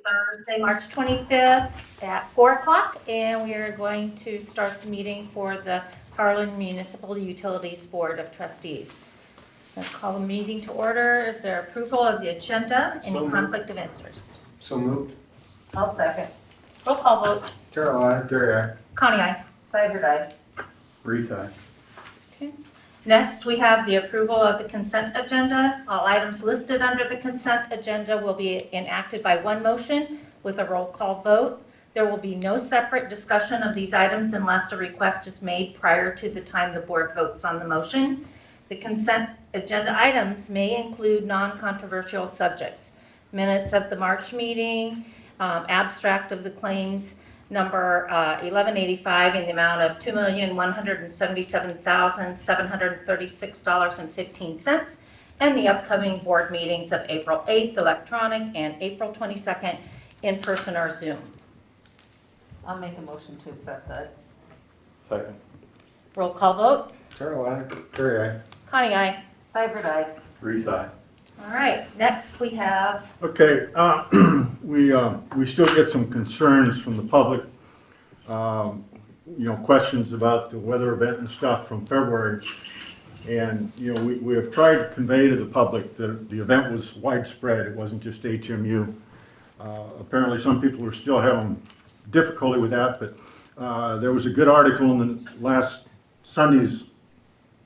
Thursday, March 25th at 4 o'clock, and we are going to start the meeting for the Harlan Municipal Utilities Board of Trustees. Let's call the meeting to order. Is there approval of the agenda? Any conflict of interest? So moved. I'll second. Roll call vote. Carol, aye. Gary, aye. Connie, aye. Seibert, aye. Reese, aye. Okay. Next, we have the approval of the consent agenda. All items listed under the consent agenda will be enacted by one motion with a roll call vote. There will be no separate discussion of these items unless a request is made prior to the time the board votes on the motion. The consent agenda items may include non-controversial subjects: minutes of the March meeting, abstract of the claims number 1185 in the amount of $2,177,736.15, and the upcoming board meetings of April 8th electronic and April 22nd in person or Zoom. I'll make a motion to accept that. Second. Roll call vote. Carol, aye. Gary, aye. Connie, aye. Seibert, aye. Reese, aye. All right, next we have, Okay, we still get some concerns from the public, questions about the weather event and stuff from February. And, we have tried to convey to the public that the event was widespread. It wasn't just HMU. Apparently some people are still having difficulty with that, but there was a good article in the last Sunday's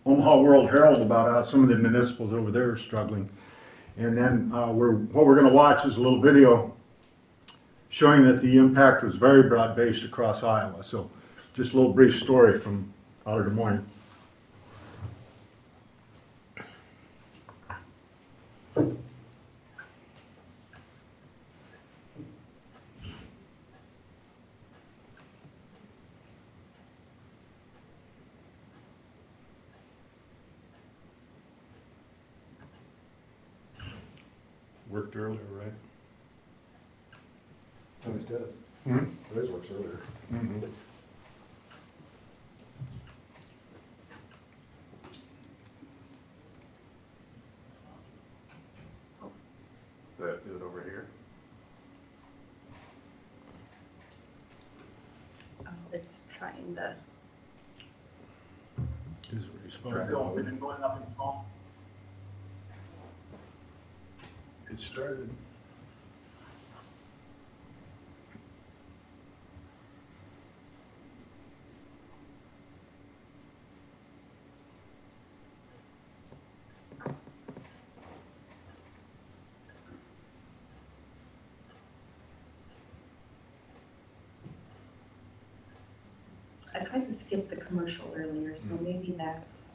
Omaha World Herald about how some of the municipals over there are struggling. And then what we're going to watch is a little video showing that the impact was very broad-based across Iowa. So just a little brief story from out of Des Moines. Worked earlier, right? Always does. Hmm? Always works earlier. Mm-hmm. Is it over here? it's trying to, Is it responsive? It started. I tried to skip the commercial earlier, so maybe that's.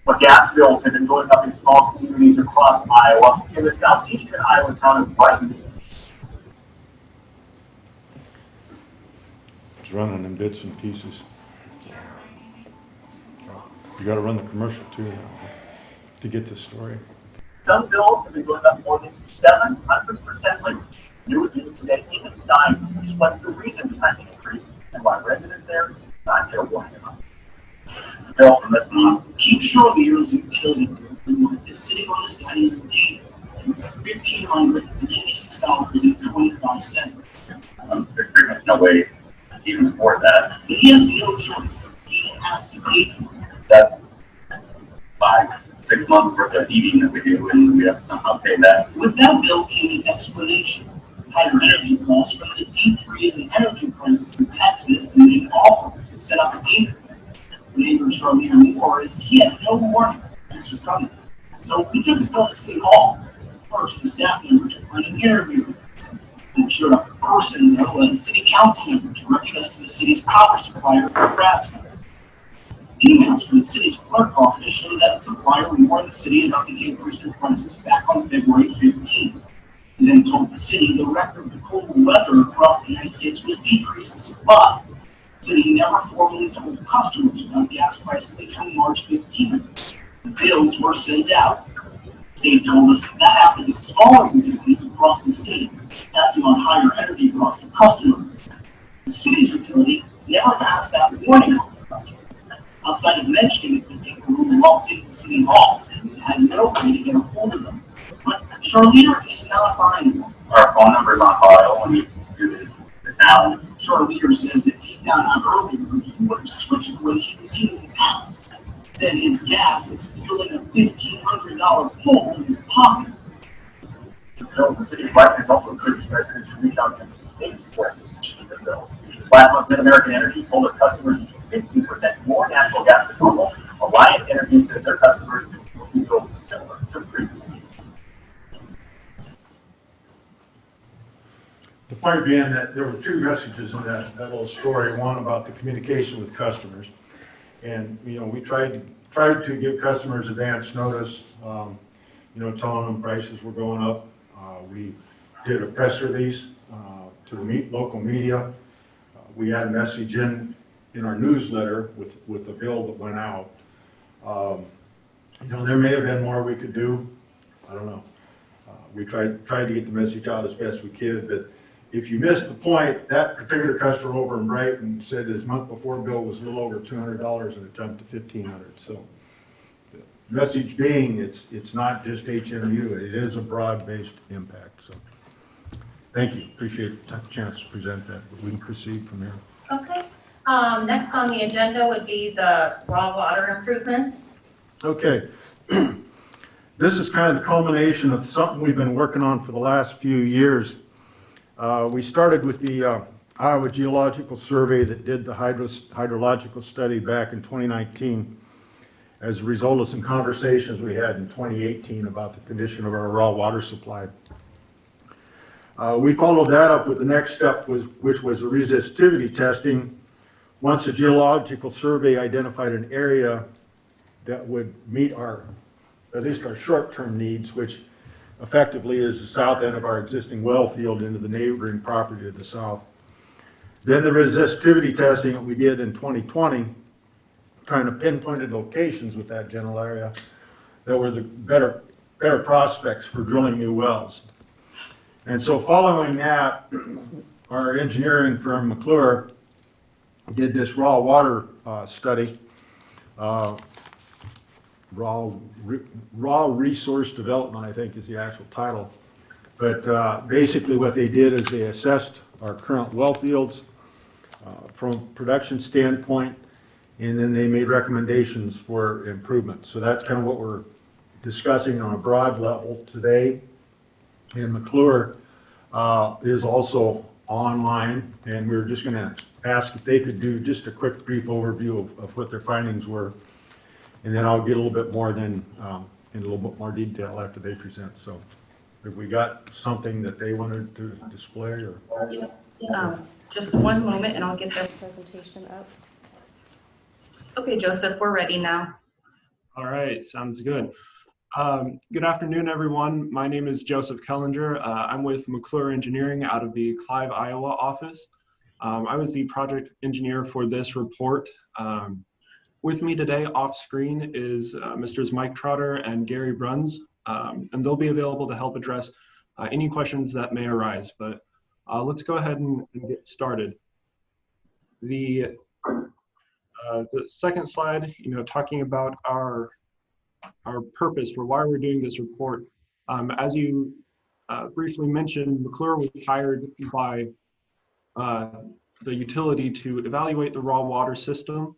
But gas bills have been going up in small communities across Iowa, in the southeastern Iowa town of Brighton. It's running in bits and pieces. You got to run the commercial too now to get this story. Some bills have been going up more than 700% lately. New news that even Stein explains the reason behind the increase and why residents there not feel warning about it. Bill from this month. Keep sure the year's utility bill is sitting on this tiny routine. It's $1,586.25. There's pretty much no way to even afford that. But he has no choice. He has to pay for it. That's 5-6 months worth of heating that we do, and we have to somehow pay that. With that bill came an explanation. Higher energy costs from the deep freeze in energy prices in Texas and made offers to set up a payment. Neighbors from here more is he had no warning this was coming. So we took his bill to City Hall. First, the staff member to run an interview with us. And sure enough, the person, though, a city council member directed us to the city's power supplier, Nebraska. Emails from the city's clerk office showed that the supplier warned the city about the increase in prices back on February 15th. He then told the city the record of the cold weather across the United States was decreasing supply. The city never formally told customers about gas prices until March 15th. The bills were sent out. The state told us that happened to smaller utilities across the state, passing on higher energy costs to customers. The city's utility never passed that warning on to customers. outside of mentioning it to people who walked into city halls and had no way to get a hold of them. But Charleader is not buying them. Our phone number's on file when you do the now. Charleader says if he found out earlier, he would have switched the way he was heating his house. Said his gas is fueling a $1,500 hole in his pocket. Bill, the city of Blackton is also encouraging residents to reach out to the state's voices to keep their bills. Last month, Mid-American Energy told its customers 50% more natural gas than normal. Alliant Energy said their customers will see bills similar to previous years. The point being that there were two messages in that little story. One about the communication with customers. And, we tried to give customers advance notice, telling them prices were going up. We did a press release to the local media. We had a message in our newsletter with a bill that went out. There may have been more we could do. I don't know. We tried to get the message out as best we could, but if you missed the point, that particular customer over in Brighton said his month before bill was a little over $200 and it jumped to $1,500. So the message being, it's not just HMU, it is a broad-based impact. So thank you. Appreciate the chance to present that. But we can proceed from here. Okay. Next on the agenda would be the raw water improvements. Okay. This is kind of the culmination of something we've been working on for the last few years. We started with the Iowa Geological Survey that did the hydrological study back in 2019 as a result of some conversations we had in 2018 about the condition of our raw water supply. We followed that up with the next step, which was the resistivity testing. Once the geological survey identified an area that would meet at least our short-term needs, which effectively is the south end of our existing well field into the neighboring property to the south. Then the resistivity testing that we did in 2020 kind of pinpointed locations with that general area that were the better prospects for drilling new wells. And so following that, our engineering firm, McClure, did this raw water study, raw resource development, I think is the actual title. But basically what they did is they assessed our current well fields from a production standpoint, and then they made recommendations for improvement. So that's kind of what we're discussing on a broad level today. And McClure is also online, and we're just going to ask if they could do just a quick brief overview of what their findings were. And then I'll get a little bit more in a little bit more detail after they present. So have we got something that they wanted to display or? Just one moment and I'll get their Presentation up. Okay, Joseph, we're ready now. All right, sounds good. Good afternoon, everyone. My name is Joseph Kellinger. I'm with McClure Engineering out of the Clive, Iowa office. I was the project engineer for this report. With me today off screen is Mr. Mike Trotter and Gary Bruns, and they'll be available to help address any questions that may arise. But let's go ahead and get started. The second slide, talking about our purpose for why we're doing this report. As you briefly mentioned, McClure was hired by the utility to evaluate the raw water system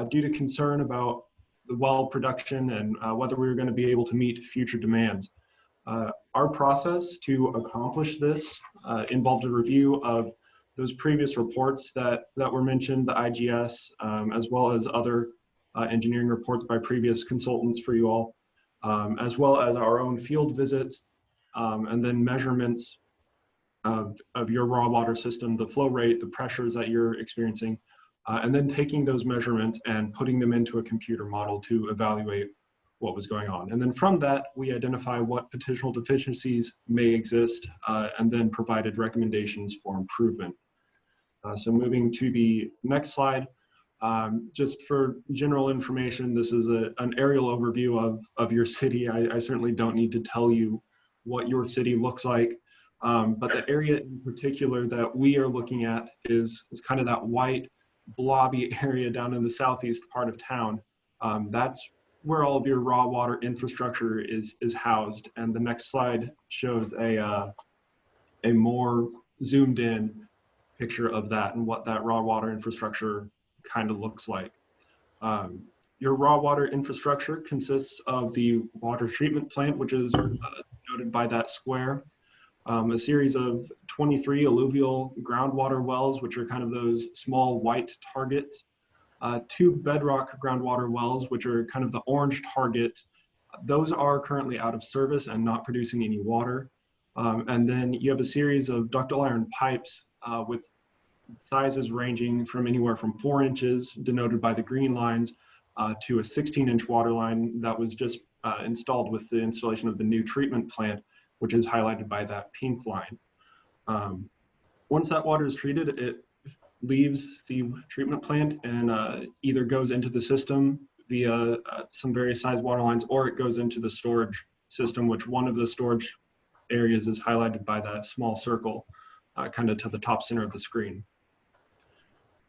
due to concern about the well production and whether we were going to be able to meet future demands. Our process to accomplish this involved a review of those previous reports that were mentioned, the IGS, as well as other engineering reports by previous consultants for you all, as well as our own field visits, and then measurements of your raw water system, the flow rate, the pressures that you're experiencing, and then taking those measurements and putting them into a computer model to evaluate what was going on. And then from that, we identify what potential deficiencies may exist, and then provided recommendations for improvement. So moving to the next slide, just for general information, this is an aerial overview of your city. I certainly don't need to tell you what your city looks like, but the area in particular that we are looking at is kind of that white blobby area down in the southeast part of town. That's where all of your raw water infrastructure is housed. And the next slide shows a more zoomed in picture of that and what that raw water infrastructure kind of looks like. Your raw water infrastructure consists of the water treatment plant, which is noted by that square, a series of 23 alluvial groundwater wells, which are kind of those small white targets, 2 bedrock groundwater wells, which are kind of the orange targets. Those are currently out of service and not producing any water. And then you have a series of ductile iron pipes with sizes ranging from anywhere from 4 inches, denoted by the green lines, to a 16-inch water line that was just installed with the installation of the new treatment plant, which is highlighted by that pink line. Once that water is treated, it leaves the treatment plant and either goes into the system via some various size water lines, or it goes into the storage system, which one of the storage areas is highlighted by that small circle kind of to the top center of the screen.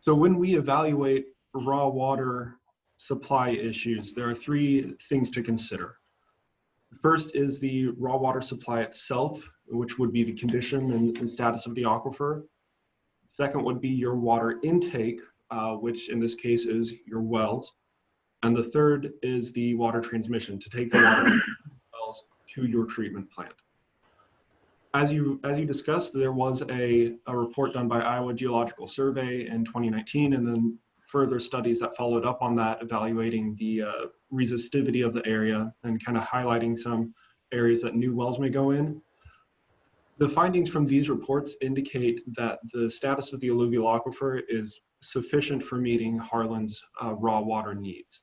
So when we evaluate raw water supply issues, there are 3 things to consider. First is the raw water supply itself, which would be the condition and status of the aquifer. Second would be your water intake, which in this case is your wells. And the third is the water transmission, to take the water from the wells to your treatment plant. As you discussed, there was a report done by Iowa Geological Survey in 2019, and then further studies that followed up on that, evaluating the resistivity of the area and kind of highlighting some areas that new wells may go in. The findings from these reports indicate that the status of the alluvial aquifer is sufficient for meeting Harlan's raw water needs.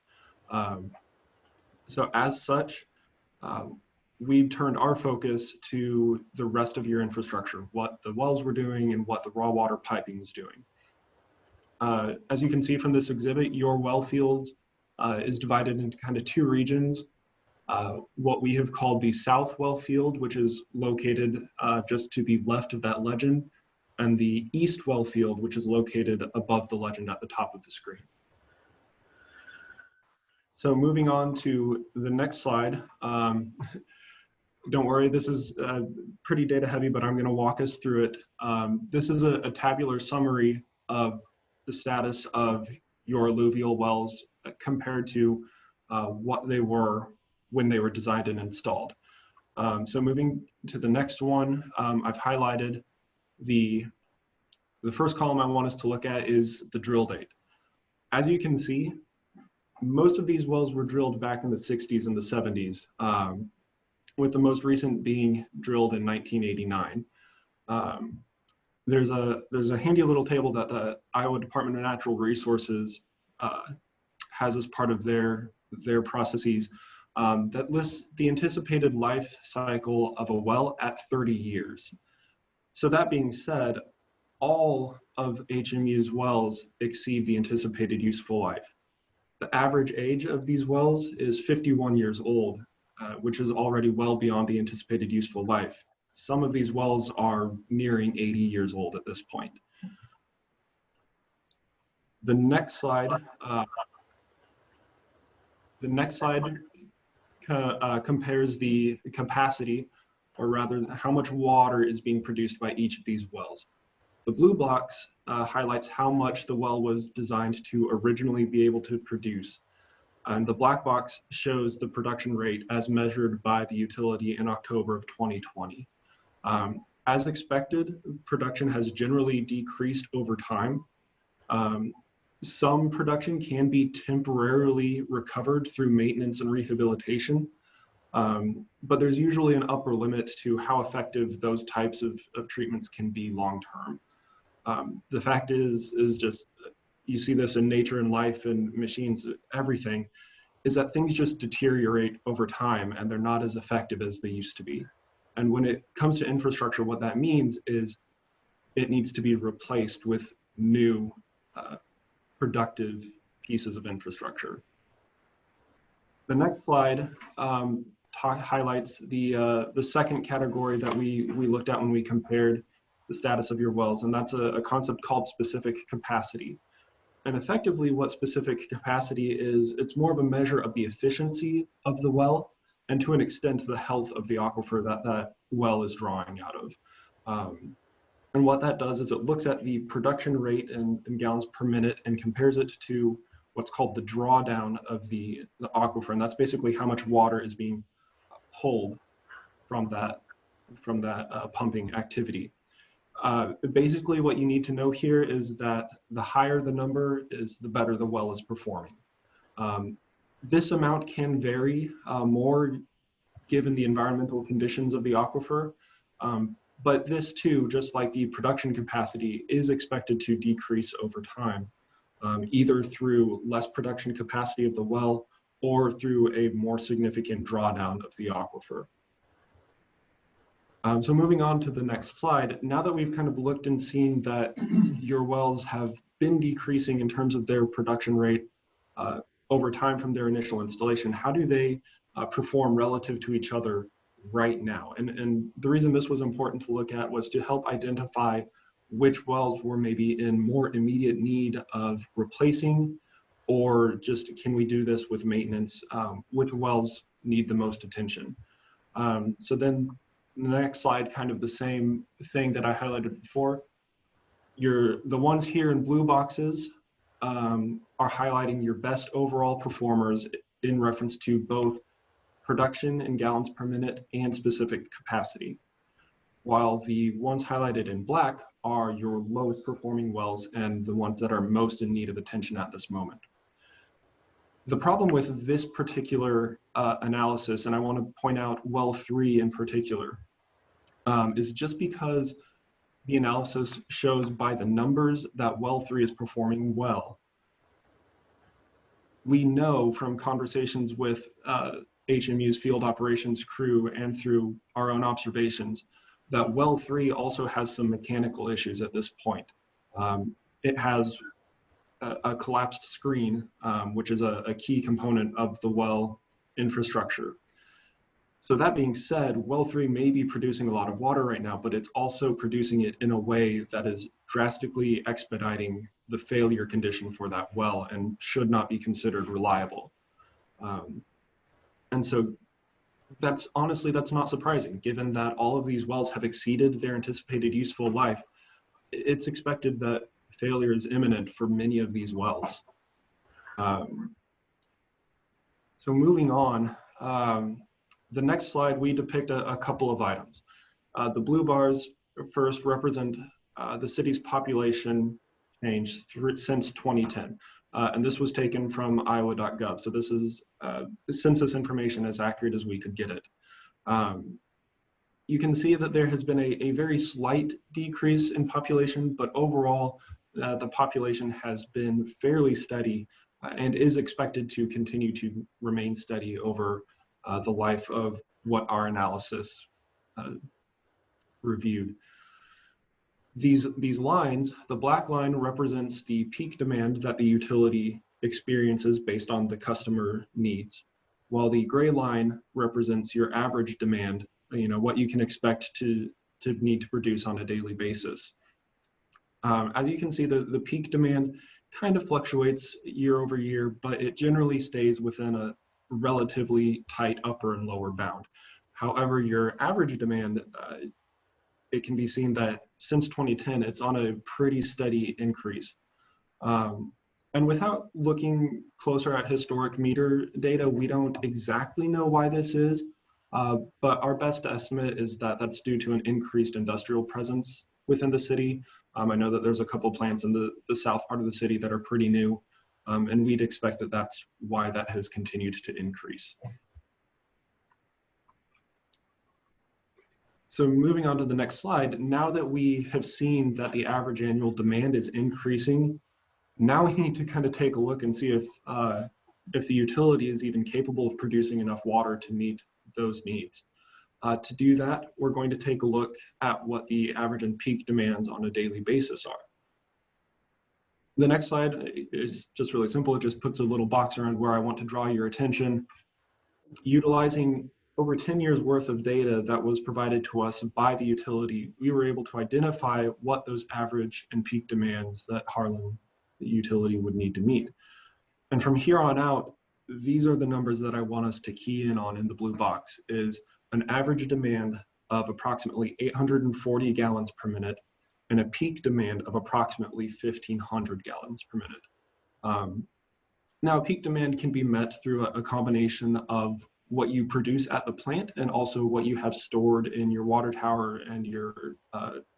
So as such, we've turned our focus to the rest of your infrastructure, what the wells were doing and what the raw water piping was doing. As you can see from this exhibit, your well field is divided into kind of 2 regions. What we have called the South Well Field, which is located just to the left of that legend, and the East Well Field, which is located above the legend at the top of the screen. So moving on to the next slide. Don't worry, this is pretty data heavy, but I'm going to walk us through it. This is a tabular summary of the status of your alluvial wells compared to what they were when they were designed and installed. So moving to the next one, I've highlighted the first column I want us to look at is the drill date. As you can see, most of these wells were drilled back in the 60s and the 70s, with the most recent being drilled in 1989. There's a handy little table that the Iowa Department of Natural Resources has as part of their processes that lists the anticipated life cycle of a well at 30 years. So that being said, all of HMU's wells exceed the anticipated useful life. The average age of these wells is 51 years old, which is already well beyond the anticipated useful life. Some of these wells are nearing 80 years old at this point. The next slide compares the capacity, or rather how much water is being produced by each of these wells. The blue box highlights how much the well was designed to originally be able to produce. And the black box shows the production rate as measured by the utility in October of 2020. As expected, production has generally decreased over time. Some production can be temporarily recovered through maintenance and rehabilitation, but there's usually an upper limit to how effective those types of treatments can be long-term. The fact is just, you see this in nature and life and machines, everything, is that things just deteriorate over time and they're not as effective as they used to be. And when it comes to infrastructure, what that means is it needs to be replaced with new productive pieces of infrastructure. The next slide highlights the second category that we looked at when we compared the status of your wells, and that's a concept called specific capacity. And effectively what specific capacity is, it's more of a measure of the efficiency of the well and to an extent the health of the aquifer that that well is drawing out of. And what that does is it looks at the production rate in gallons per minute and compares it to what's called the drawdown of the aquifer. And that's basically how much water is being pulled from that pumping activity. Basically what you need to know here is that the higher the number is, the better the well is performing. This amount can vary more given the environmental conditions of the aquifer, but this too, just like the production capacity, is expected to decrease over time, either through less production capacity of the well or through a more significant drawdown of the aquifer. So moving on to the next slide, now that we've kind of looked and seen that your wells have been decreasing in terms of their production rate over time from their initial installation, how do they perform relative to each other right now? And the reason this was important to look at was to help identify which wells were maybe in more immediate need of replacing, or just can we do this with maintenance? Which wells need the most attention? So then the next slide, kind of the same thing that I highlighted before. The ones here in blue boxes are highlighting your best overall performers in reference to both production in gallons per minute and specific capacity, while the ones highlighted in black are your lowest performing wells and the ones that are most in need of attention at this moment. The problem with this particular analysis, and I want to point out well 3 in particular, is just because the analysis shows by the numbers that well 3 is performing well, we know from conversations with HMU's field operations crew and through our own observations that well 3 also has some mechanical issues at this point. It has a collapsed screen, which is a key component of the well infrastructure. So that being said, well 3 may be producing a lot of water right now, but it's also producing it in a way that is drastically expediting the failure condition for that well and should not be considered reliable. And so that's not surprising, given that all of these wells have exceeded their anticipated useful life. It's expected that failure is imminent for many of these wells. So moving on, the next slide, we depict a couple of items. The blue bars first represent the city's population change since 2010. And this was taken from iowa.gov. So this is census information as accurate as we could get it. You can see that there has been a very slight decrease in population, but overall, the population has been fairly steady and is expected to continue to remain steady over the life of what our analysis reviewed. These lines, the black line represents the peak demand that the utility experiences based on the customer needs, while the gray line represents your average demand, what you can expect to need to produce on a daily basis. As you can see, the peak demand kind of fluctuates year over year, but it generally stays within a relatively tight upper and lower bound. However, your average demand, it can be seen that since 2010, it's on a pretty steady increase. And without looking closer at historic meter data, we don't exactly know why this is, but our best estimate is that that's due to an increased industrial presence within the city. I know that there's a couple plants in the south part of the city that are pretty new, and we'd expect that that's why that has continued to increase. So moving on to the next slide, now that we have seen that the average annual demand is increasing, now we need to kind of take a look and see if the utility is even capable of producing enough water to meet those needs. To do that, we're going to take a look at what the average and peak demands on a daily basis are. The next slide is just really simple. It just puts a little box around where I want to draw your attention. Utilizing over 10 years worth of data that was provided to us by the utility, we were able to identify what those average and peak demands that Harlan utility would need to meet. And from here on out, these are the numbers that I want us to key in on in the blue box, is an average demand of approximately 840 gallons per minute and a peak demand of approximately 1,500 gallons per minute. Now, peak demand can be met through a combination of what you produce at the plant and also what you have stored in your water tower and your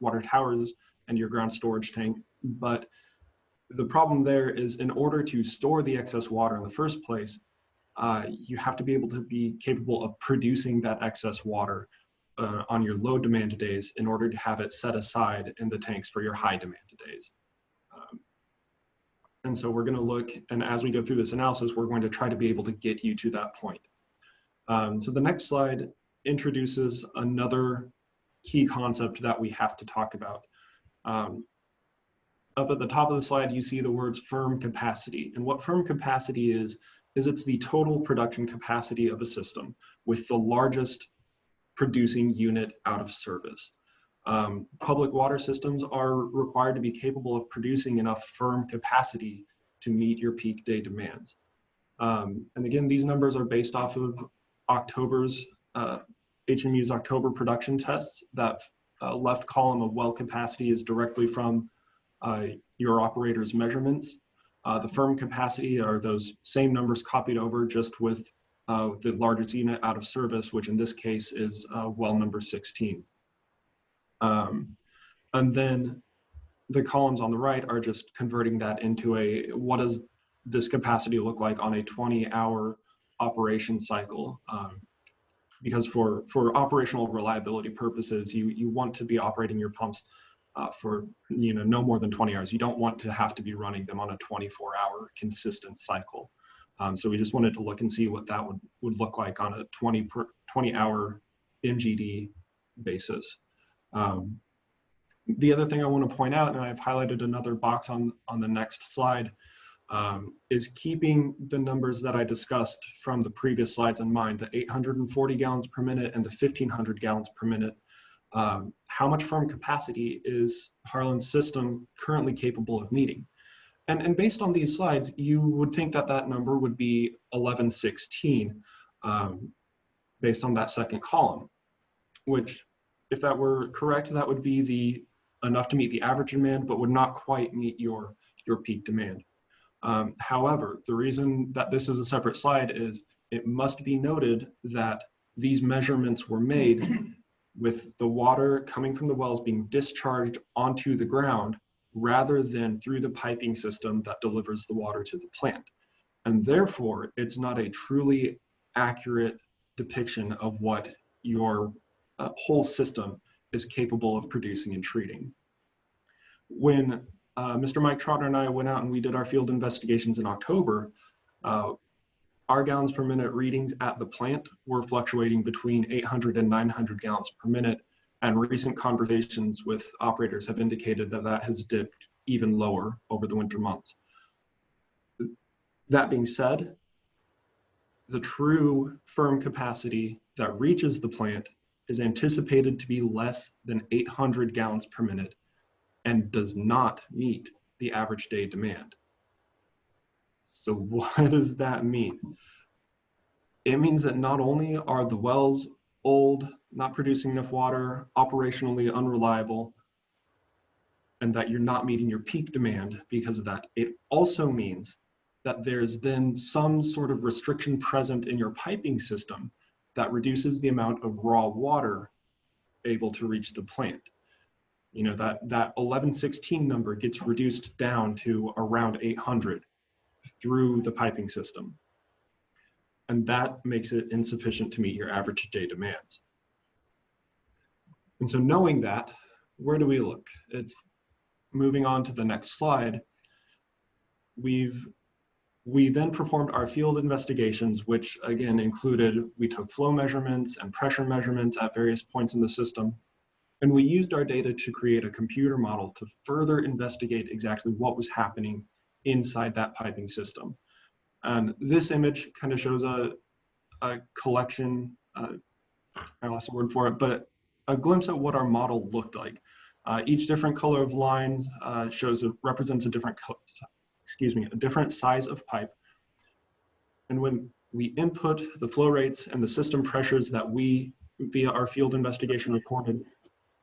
water towers and your ground storage tank. But the problem there is, in order to store the excess water in the first place, you have to be able to be capable of producing that excess water on your low demand days in order to have it set aside in the tanks for your high demand days. And so we're going to look, and as we go through this analysis, we're going to try to be able to get you to that point. So the next slide introduces another key concept that we have to talk about. Up at the top of the slide, you see the words firm capacity. And what firm capacity is it's the total production capacity of a system with the largest producing unit out of service. Public water systems are required to be capable of producing enough firm capacity to meet your peak day demands. And again, these numbers are based off of October's, HMU's October production tests. That left column of well capacity is directly from your operator's measurements. The firm capacity are those same numbers copied over, just with the largest unit out of service, which in this case is well number 16. And then the columns on the right are just converting that into what does this capacity look like on a 20-hour operation cycle? Because for operational reliability purposes, you want to be operating your pumps for no more than 20 hours. You don't want to have to be running them on a 24-hour consistent cycle. So we just wanted to look and see what that would look like on a 20-hour MGD basis. The other thing I want to point out, and I've highlighted another box on the next slide, is keeping the numbers that I discussed from the previous slides in mind, the 840 gallons per minute and the 1,500 gallons per minute. How much firm capacity is Harlan's system currently capable of meeting? And based on these slides, you would think that that number would be 1116 based on that second column, which, if that were correct, that would be enough to meet the average demand, but would not quite meet your peak demand. However, the reason that this is a separate slide is it must be noted that these measurements were made with the water coming from the wells being discharged onto the ground rather than through the piping system that delivers the water to the plant. And therefore, it's not a truly accurate depiction of what your whole system is capable of producing and treating. When Mr. Mike Trotter and I went out and we did our field investigations in October, our gallons per minute readings at the plant were fluctuating between 800 and 900 gallons per minute, and recent conversations with operators have indicated that that has dipped even lower over the winter months. That being said, the true firm capacity that reaches the plant is anticipated to be less than 800 gallons per minute and does not meet the average day demand. So what does that mean? It means that not only are the wells old, not producing enough water, operationally unreliable, and that you're not meeting your peak demand because of that, it also means that there's then some sort of restriction present in your piping system that reduces the amount of raw water able to reach the plant. That 1116 number gets reduced down to around 800 through the piping system. And that makes it insufficient to meet your average day demands. And so knowing that, where do we look? It's moving on to the next slide. We then performed our field investigations, which again included, we took flow measurements and pressure measurements at various points in the system. And we used our data to create a computer model to further investigate exactly what was happening inside that piping system. And this image kind of shows a collection, I lost the word for it, but a glimpse at what our model looked like. Each different color of lines represents a different a different size of pipe. And when we input the flow rates and the system pressures that we, via our field investigation, recorded,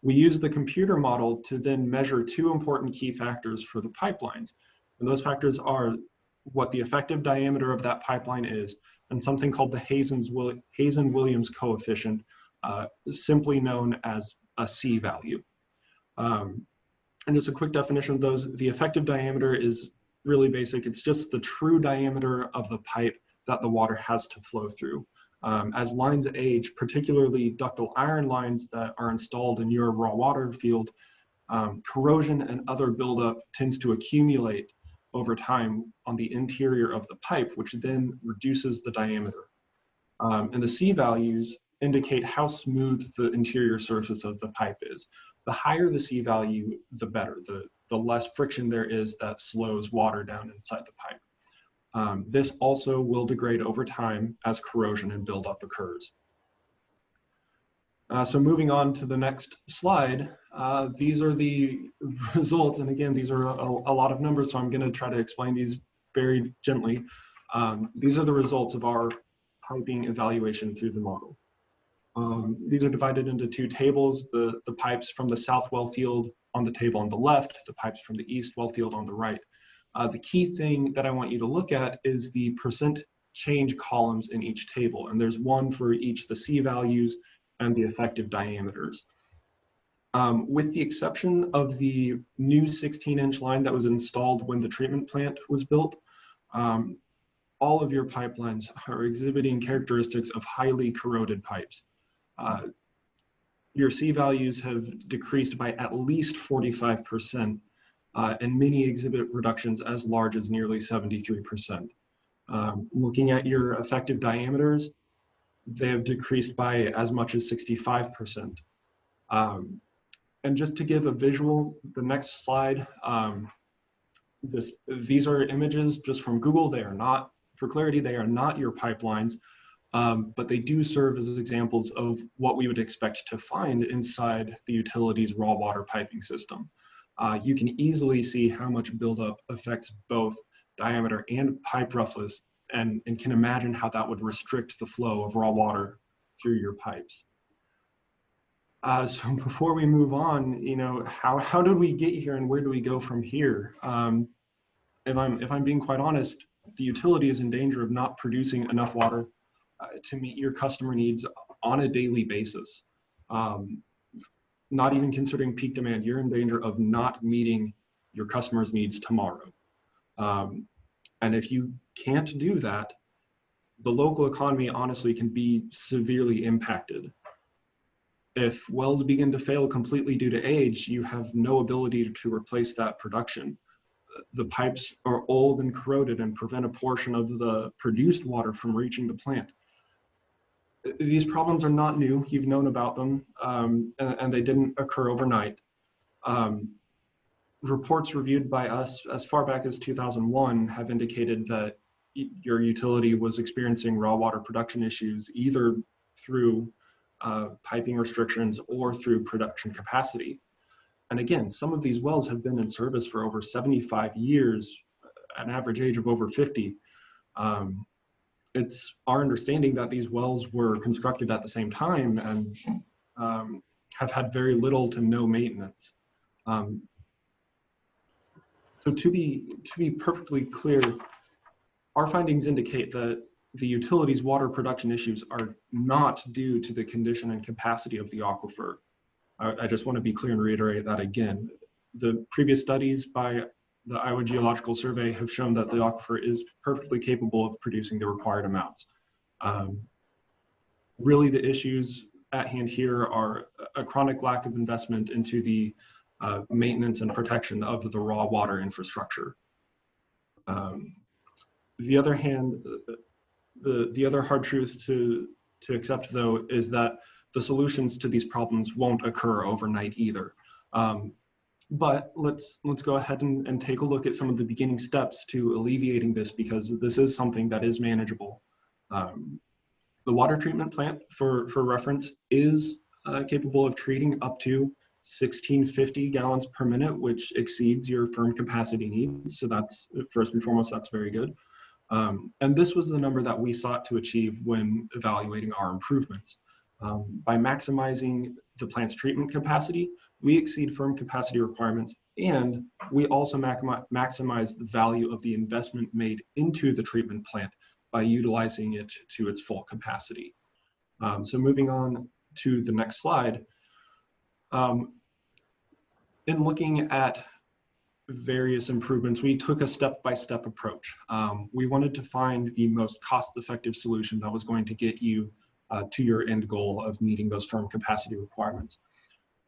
we use the computer model to then measure two important key factors for the pipelines. And those factors are what the effective diameter of that pipeline is, and something called the Hazen-Williams coefficient, simply known as a C value. And just a quick definition of those, the effective diameter is really basic. It's just the true diameter of the pipe that the water has to flow through. As lines age, particularly ductile iron lines that are installed in your raw water field, corrosion and other buildup tends to accumulate over time on the interior of the pipe, which then reduces the diameter. And the C values indicate how smooth the interior surface of the pipe is. The higher the C value, the better. The less friction there is that slows water down inside the pipe. This also will degrade over time as corrosion and buildup occurs. So moving on to the next slide, these are the results. And again, these are a lot of numbers, so I'm going to try to explain these very gently. These are the results of our piping evaluation through the model. These are divided into two tables, the pipes from the south well field on the table on the left, the pipes from the east well field on the right. The key thing that I want you to look at is the percent change columns in each table. And there's one for each the C values and the effective diameters. With the exception of the new 16-inch line that was installed when the treatment plant was built, all of your pipelines are exhibiting characteristics of highly corroded pipes. Your C values have decreased by at least 45%, and many exhibit reductions as large as nearly 73%. Looking at your effective diameters, they have decreased by as much as 65%. And just to give a visual, the next slide, these are images just from Google. They are not, for clarity, they are not your pipelines, but they do serve as examples of what we would expect to find inside the utility's raw water piping system. You can easily see how much buildup affects both diameter and pipe roughness, and can imagine how that would restrict the flow of raw water through your pipes. So before we move on, you know, how did we get here and where do we go from here? If I'm being quite honest, the utility is in danger of not producing enough water to meet your customer needs on a daily basis. Not even considering peak demand, you're in danger of not meeting your customers' needs tomorrow. And if you can't do that, the local economy honestly can be severely impacted. If wells begin to fail completely due to age, you have no ability to replace that production. The pipes are old and corroded and prevent a portion of the produced water from reaching the plant. These problems are not new. You've known about them, and they didn't occur overnight. Reports reviewed by us as far back as 2001 have indicated that your utility was experiencing raw water production issues either through piping restrictions or through production capacity. And again, some of these wells have been in service for over 75 years, an average age of over 50. It's our understanding that these wells were constructed at the same time and have had very little to no maintenance. So to be perfectly clear, our findings indicate that the utility's water production issues are not due to the condition and capacity of the aquifer. I just want to be clear and reiterate that again. The previous studies by the Iowa Geological Survey have shown that the aquifer is perfectly capable of producing the required amounts. Really, the issues at hand here are a chronic lack of investment into the maintenance and protection of the raw water infrastructure. The other hand, the other hard truth to accept, though, is that the solutions to these problems won't occur overnight either. But let's go ahead and take a look at some of the beginning steps to alleviating this, because this is something that is manageable. The water treatment plant, for reference, is capable of treating up to 1650 gallons per minute, which exceeds your firm capacity needs. So that's, first and foremost, that's very good. And this was the number that we sought to achieve when evaluating our improvements. By maximizing the plant's treatment capacity, we exceed firm capacity requirements, and we also maximize the value of the investment made into the treatment plant by utilizing it to its full capacity. So moving on to the next slide, in looking at various improvements, we took a step-by-step approach. We wanted to find the most cost-effective solution that was going to get you to your end goal of meeting those firm capacity requirements.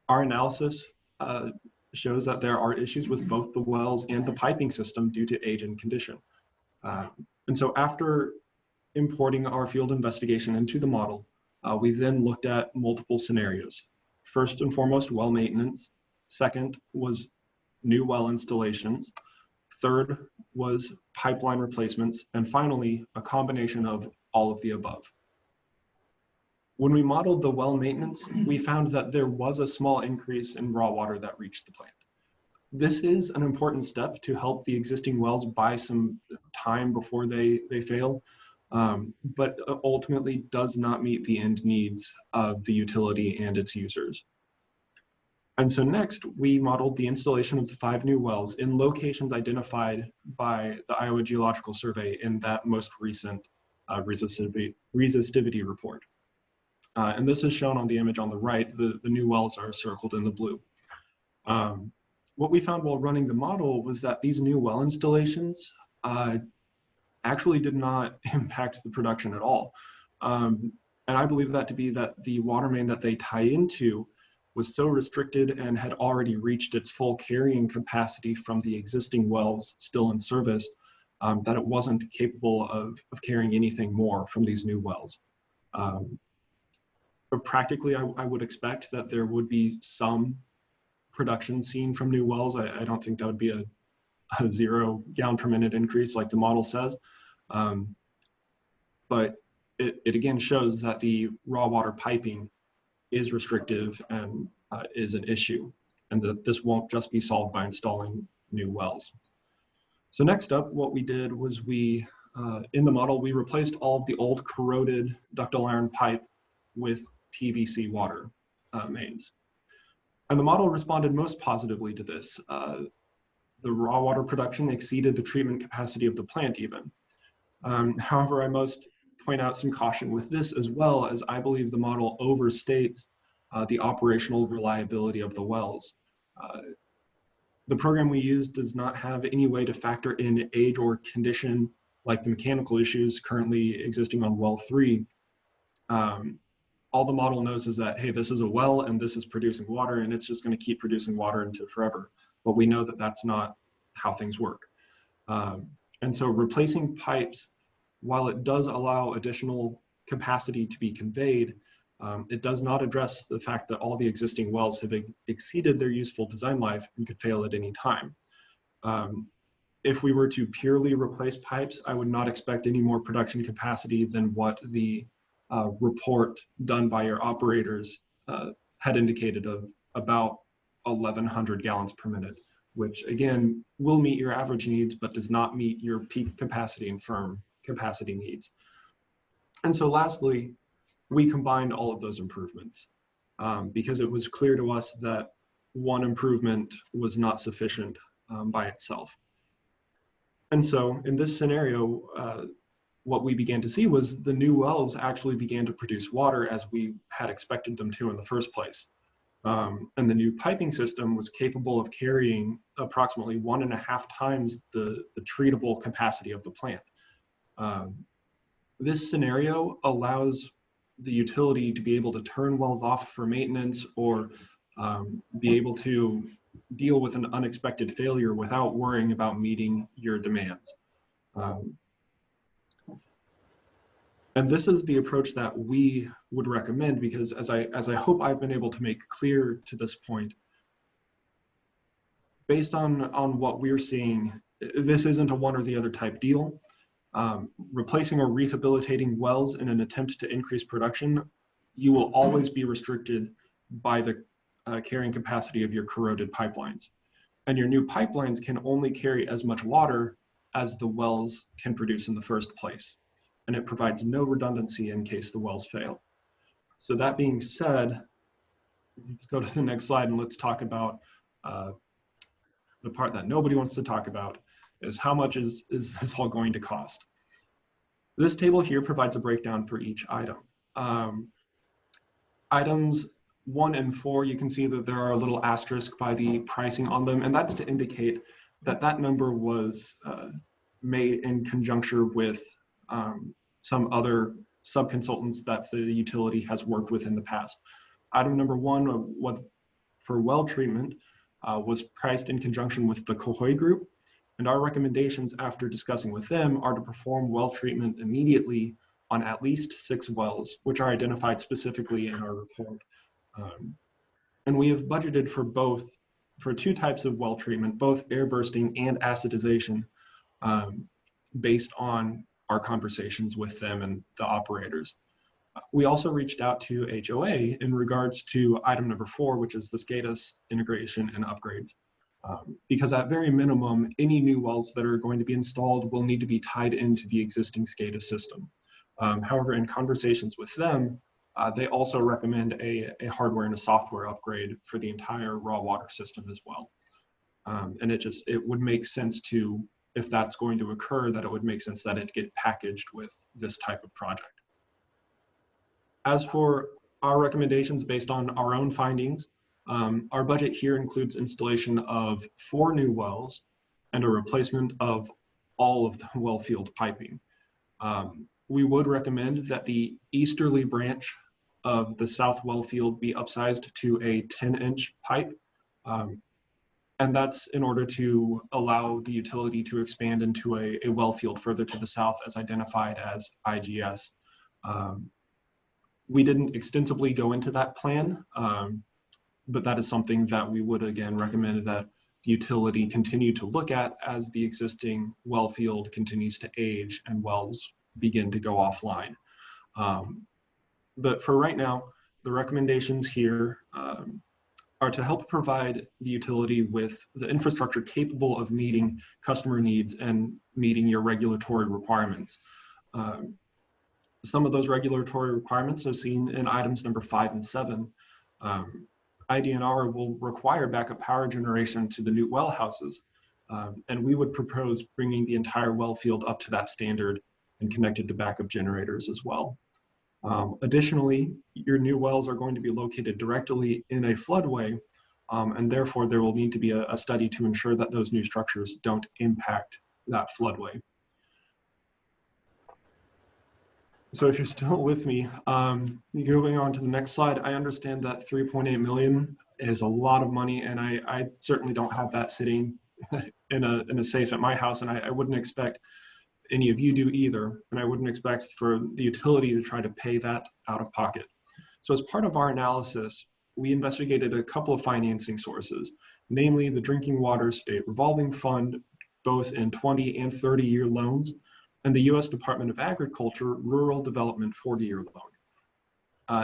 Our analysis shows that there are issues with both the wells and the piping system due to age and condition. And so after importing our field investigation into the model, we then looked at multiple scenarios. First and foremost, well maintenance. Second was new well installations. Third was pipeline replacements. And finally, a combination of all of the above. When we modeled the well maintenance, we found that there was a small increase in raw water that reached the plant. This is an important step to help the existing wells buy some time before they fail, but ultimately does not meet the end needs of the utility and its users. And so next, we modeled the installation of the 5 new wells in locations identified by the Iowa Geological Survey in that most recent resistivity report. And this is shown on the image on the right. The new wells are circled in the blue. What we found while running the model was that these new well installations actually did not impact the production at all. And I believe that to be that the water main that they tie into was so restricted and had already reached its full carrying capacity from the existing wells still in service, that it wasn't capable of carrying anything more from these new wells. But practically, I would expect that there would be some production seen from new wells. I don't think that would be a 0 gallon per minute increase like the model says. But it again shows that the raw water piping is restrictive and is an issue, and that this won't just be solved by installing new wells. So next up, what we did was we, in the model, we replaced all of the old corroded ductile iron pipe with PVC water mains. And the model responded most positively to this. The raw water production exceeded the treatment capacity of the plant even. However, I must point out some caution with this as well, as I believe the model overstates the operational reliability of the wells. The program we use does not have any way to factor in age or condition like the mechanical issues currently existing on well 3. All the model knows is that, hey, this is a well and this is producing water and it's just going to keep producing water into forever. But we know that that's not how things work. And so replacing pipes, while it does allow additional capacity to be conveyed, it does not address the fact that all the existing wells have exceeded their useful design life and could fail at any time. If we were to purely replace pipes, I would not expect any more production capacity than what the report done by your operators had indicated of about 1,100 gallons per minute, which again will meet your average needs, but does not meet your peak capacity and firm capacity needs. And so lastly, we combined all of those improvements because it was clear to us that one improvement was not sufficient by itself. And so in this scenario, what we began to see was the new wells actually began to produce water as we had expected them to in the first place. And the new piping system was capable of carrying approximately 1.5 times the treatable capacity of the plant. This scenario allows the utility to be able to turn wells off for maintenance or be able to deal with an unexpected failure without worrying about meeting your demands. And this is the approach that we would recommend because as I hope I've been able to make clear to this point, based on what we're seeing, this isn't a one or the other type deal. Replacing or rehabilitating wells in an attempt to increase production, you will always be restricted by the carrying capacity of your corroded pipelines. And your new pipelines can only carry as much water as the wells can produce in the first place. And it provides no redundancy in case the wells fail. So that being said, let's go to the next slide and let's talk about the part that nobody wants to talk about, is how much is this all going to cost? This table here provides a breakdown for each item. Items 1 and 4, you can see that there are a little asterisk by the pricing on them, and that's to indicate that that number was made in conjunction with some other sub-consultants that the utility has worked with in the past. Item number 1 for Weld Treatment was priced in conjunction with the Cohoy Group, and our recommendations after discussing with them are to perform Weld Treatment immediately on at least 6 wells, which are identified specifically in our report. And we have budgeted for 2 types of well treatment, both air bursting and acidization, based on our conversations with them and the operators. We also reached out to HOA in regards to item number 4, which is the SCADA integration and upgrades. Because at very minimum, any new wells that are going to be installed will need to be tied into the existing SCADA system. However, in conversations with them, they also recommend a hardware and a software upgrade for the entire raw water system as well. And it would make sense to, if that's going to occur, that it would make sense that it get packaged with this type of project. As for our recommendations based on our own findings, our budget here includes installation of 4 new wells and a replacement of all of the well field piping. We would recommend that the easterly branch of the south well field be upsized to a 10-inch pipe. And that's in order to allow the utility to expand into a well field further to the south as identified as IGS. We didn't extensively go into that plan, but that is something that we would again recommend that the utility continue to look at as the existing well field continues to age and wells begin to go offline. But for right now, the recommendations here are to help provide the utility with the infrastructure capable of meeting customer needs and meeting your regulatory requirements. Some of those regulatory requirements are seen in items number 5 and 7. IDNR will require backup power generation to the new well houses, and we would propose bringing the entire well field up to that standard and connected to backup generators as well. Additionally, your new wells are going to be located directly in a floodway, and therefore there will need to be a study to ensure that those new structures don't impact that floodway. So if you're still with me, going on to the next slide, I understand that 3.8 million is a lot of money, and I certainly don't have that sitting in a safe at my house, and I wouldn't expect any of you do either, and I wouldn't expect for the utility to try to pay that out of pocket. So as part of our analysis, we investigated a couple of financing sources, namely the Drinking Water State Revolving Fund, both in 20 and 30-year loans, and the U.S. Department of Agriculture Rural Development 40-year loan.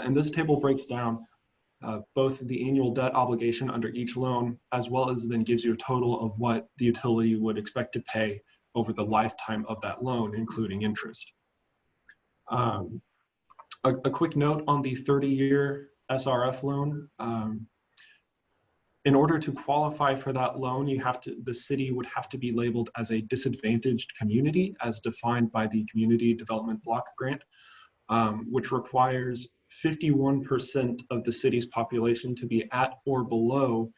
And this table breaks down both the annual debt obligation under each loan, as well as then gives you a total of what the utility would expect to pay over the lifetime of that loan, including interest. A quick note on the 30-year SRF loan. In order to qualify for that loan, the city would have to be labeled as a disadvantaged community as defined by the Community Development Block Grant, which requires 51% of the city's population to be at or below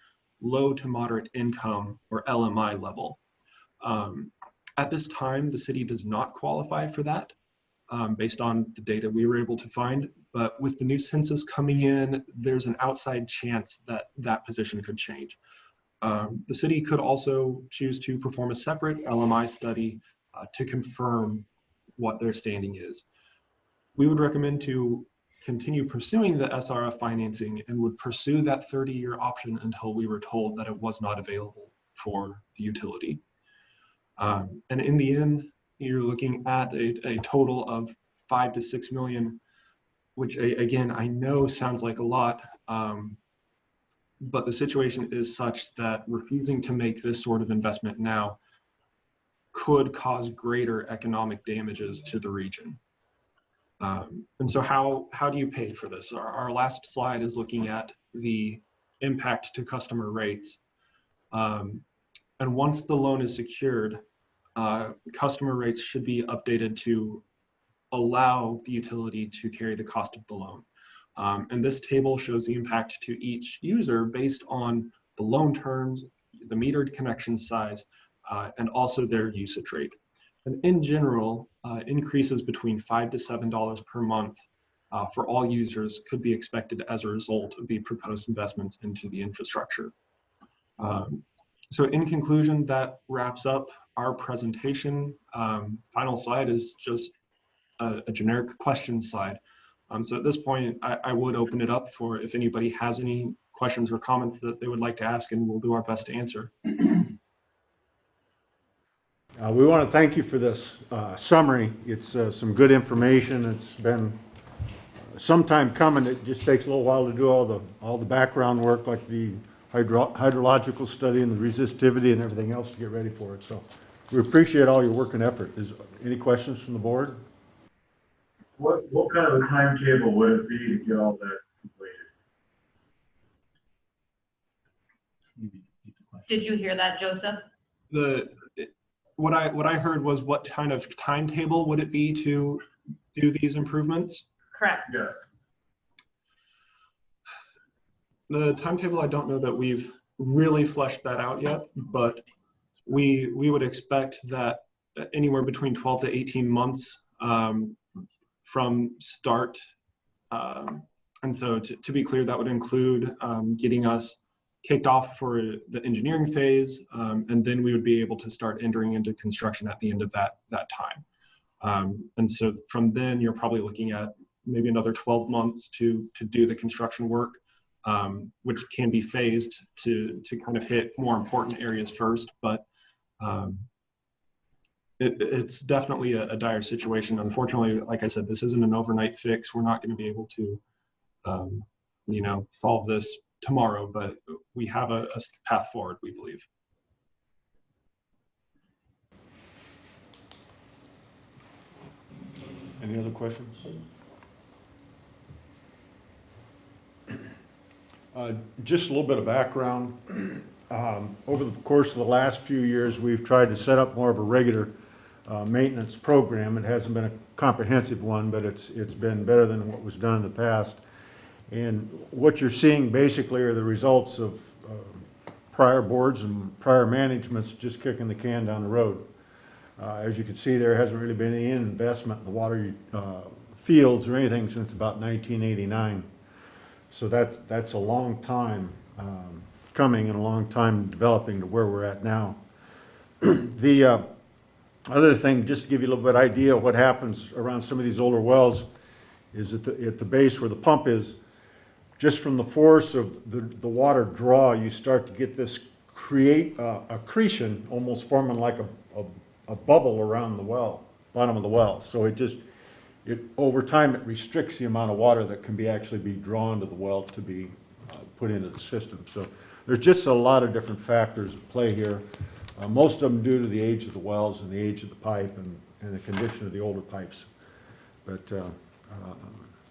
low to moderate income or LMI level. At this time, the city does not qualify for that based on the data we were able to find, but with the new census coming in, there's an outside chance that that position could change. The city could also choose to perform a separate LMI study to confirm what their standing is. We would recommend to continue pursuing the SRF financing and would pursue that 30-year option until we were told that it was not available for the utility. And in the end, you're looking at a total of 5 to 6 million, which again, I know sounds like a lot, but the situation is such that refusing to make this sort of investment now could cause greater economic damages to the region. And so how do you pay for this? Our last slide is looking at the impact to customer rates. And once the loan is secured, customer rates should be updated to allow the utility to carry the cost of the loan. And this table shows the impact to each user based on the loan terms, the metered connection size, and also their usage rate. And in general, increases between $5 to $7 per month for all users could be expected as a result of the proposed investments into the infrastructure. So in conclusion, that wraps up our presentation. Final slide is just a generic question slide. So at this point, I would open it up for if anybody has any questions or comments that they would like to ask, and we'll do our best to answer. We want to thank you for this summary. It's some good information. It's been some time coming. It just takes a little while to do all the background work, like the hydrological study and the resistivity and everything else to get ready for it. So we appreciate all your work and effort. Is any questions from the board? What kind of a timetable would it be to get all that completed? Did you hear that, Joseph? What I heard was, what kind of timetable would it be to do these improvements? Correct. Yes. The timetable, I don't know that we've really fleshed that out yet, but we would expect that anywhere between 12 to 18 months from start. And so to be clear, that would include getting us kicked off for the engineering phase, and then we would be able to start entering into construction at the end of that time. And so from then, you're probably looking at maybe another 12 months to do the construction work, which can be phased to kind of hit more important areas first. But it's definitely a dire situation. Unfortunately, like I said, this isn't an overnight fix. We're not going to be able to, solve this tomorrow, but we have a path forward, we believe. Any other questions? Just a little bit of background. Over the course of the last few years, we've tried to set up more of a regular maintenance program. It hasn't been a comprehensive one, but it's been better than what was done in the past. And what you're seeing basically are the results of prior boards and prior managements just kicking the can down the road. As you can see, there hasn't really been any investment in the water fields or anything since about 1989. So that's a long time coming and a long time developing to where we're at now. The other thing, just to give you a little bit of idea of what happens around some of these older wells, is at the base where the pump is, just from the force of the water draw, you start to get this accretion, almost forming like a bubble around the well, bottom of the well. So over time, it restricts the amount of water that can actually be drawn to the well to be put into the system. So there's just a lot of different factors at play here. Most of them due to the age of the wells and the age of the pipe and the condition of the older pipes. But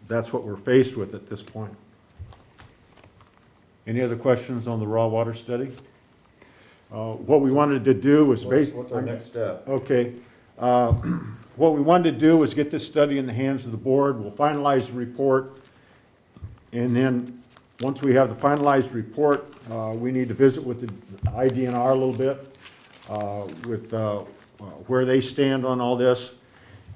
that's what we're faced with at this point. Any other questions on the raw water study? What we wanted to do was What's our next step? Okay. What we wanted to do was get this study in the hands of the board. We'll finalize the report. And then once we have the finalized report, we need to visit with the IDNR a little bit with where they stand on all this.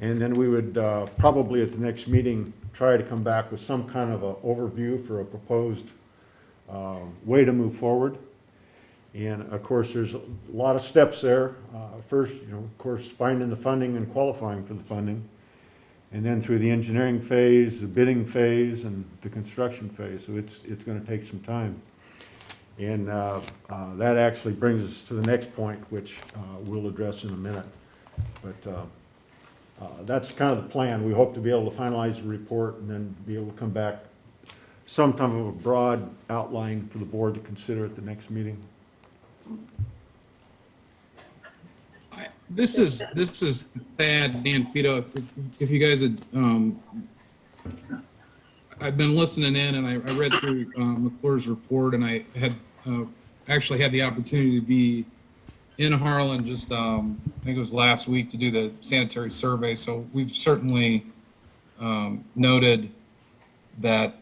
And then we would probably at the next meeting try to come back with some kind of an overview for a proposed way to move forward. And of course, there's a lot of steps there. First, of course, finding the funding and qualifying for the funding. And then through the engineering phase, the bidding phase, and the construction phase. So it's going to take some time. And that actually brings us to the next point, which we'll address in a minute. But that's kind of the plan. We hope to be able to finalize the report and then be able to come back some type of a broad outline for the board to consider at the next meeting. This is Thad Danfito. If you guys had, I've been listening in and I read through McClure's report, and I had actually had the opportunity to be in Harlan just, I think it was last week, to do the sanitary survey. So we've certainly noted that,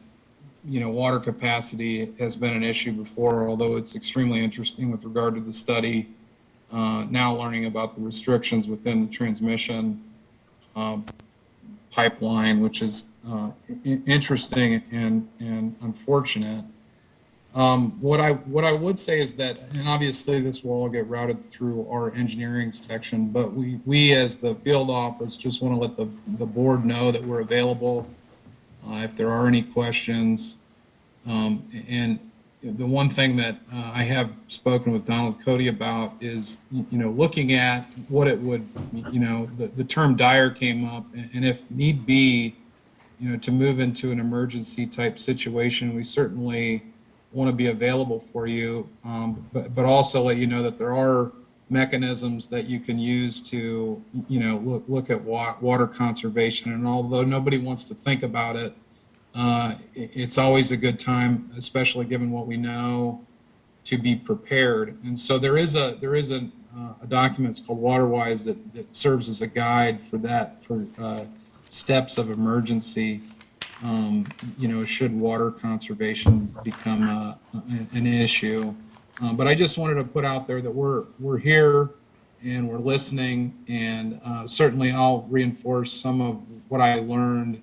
you know, water capacity has been an issue before, although it's extremely interesting with regard to the study. Now learning about the restrictions within the transmission pipeline, which is interesting and unfortunate. What I would say is that, and obviously this will all get routed through our engineering section, but we as the field office just want to let the board know that we're available if there are any questions. And the one thing that I have spoken with Donald Cody about is, you know, looking at what it would, you know, the term dire came up, and if need be, you know, to move into an emergency type situation, we certainly want to be available for you, but also let you know that there are mechanisms that you can use to, you know, look at water conservation. And although nobody wants to think about it, it's always a good time, especially given what we know, to be prepared. And so there is a document, it's called WaterWise, that serves as a guide for that, for steps of emergency. You know, should water conservation become an issue. But I just wanted to put out there that we're here and we're listening, and certainly I'll reinforce some of what I learned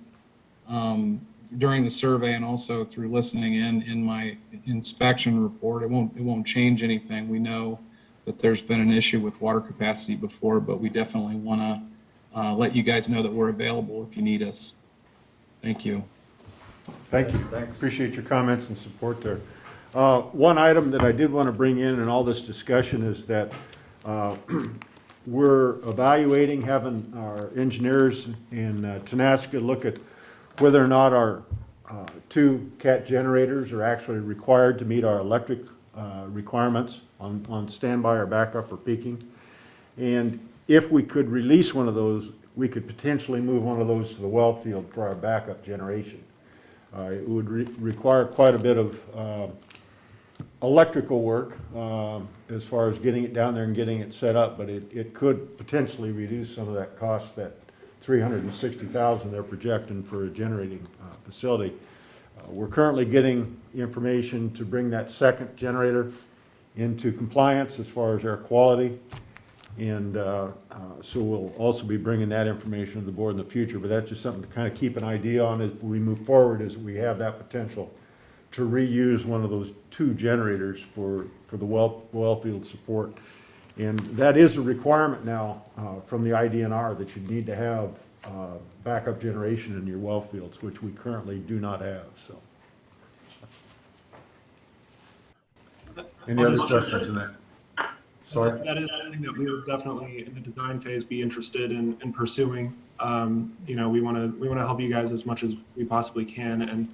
during the survey and also through listening in my inspection report. It won't change anything. We know that there's been an issue with water capacity before, but we definitely want to let you guys know that we're available if you need us. Thank you. Thank you. Appreciate your comments and support there. One item that I did want to bring in all this discussion is that we're evaluating, having our engineers in Tenasca look at whether or not our 2 CAT generators are actually required to meet our electric requirements on standby or backup or peaking. And if we could release one of those, we could potentially move one of those to the well field for our backup generation. It would require quite a bit of electrical work as far as getting it down there and getting it set up, but it could potentially reduce some of that cost, that $360,000 they're projecting for a generating facility. We're currently getting information to bring that second generator into compliance as far as air quality, and so we'll also be bringing that information to the board in the future, but that's just something to kind of keep an idea on as we move forward, as we have that potential to reuse one of those 2 generators for the well field support. And that is a requirement now from the IDNR, that you need to have backup generation in your well fields, which we currently do not have. So, any other questions in that? Sorry? That is something that we would definitely, in the design phase, be interested in pursuing. You know, we want to help you guys as much as we possibly can. And,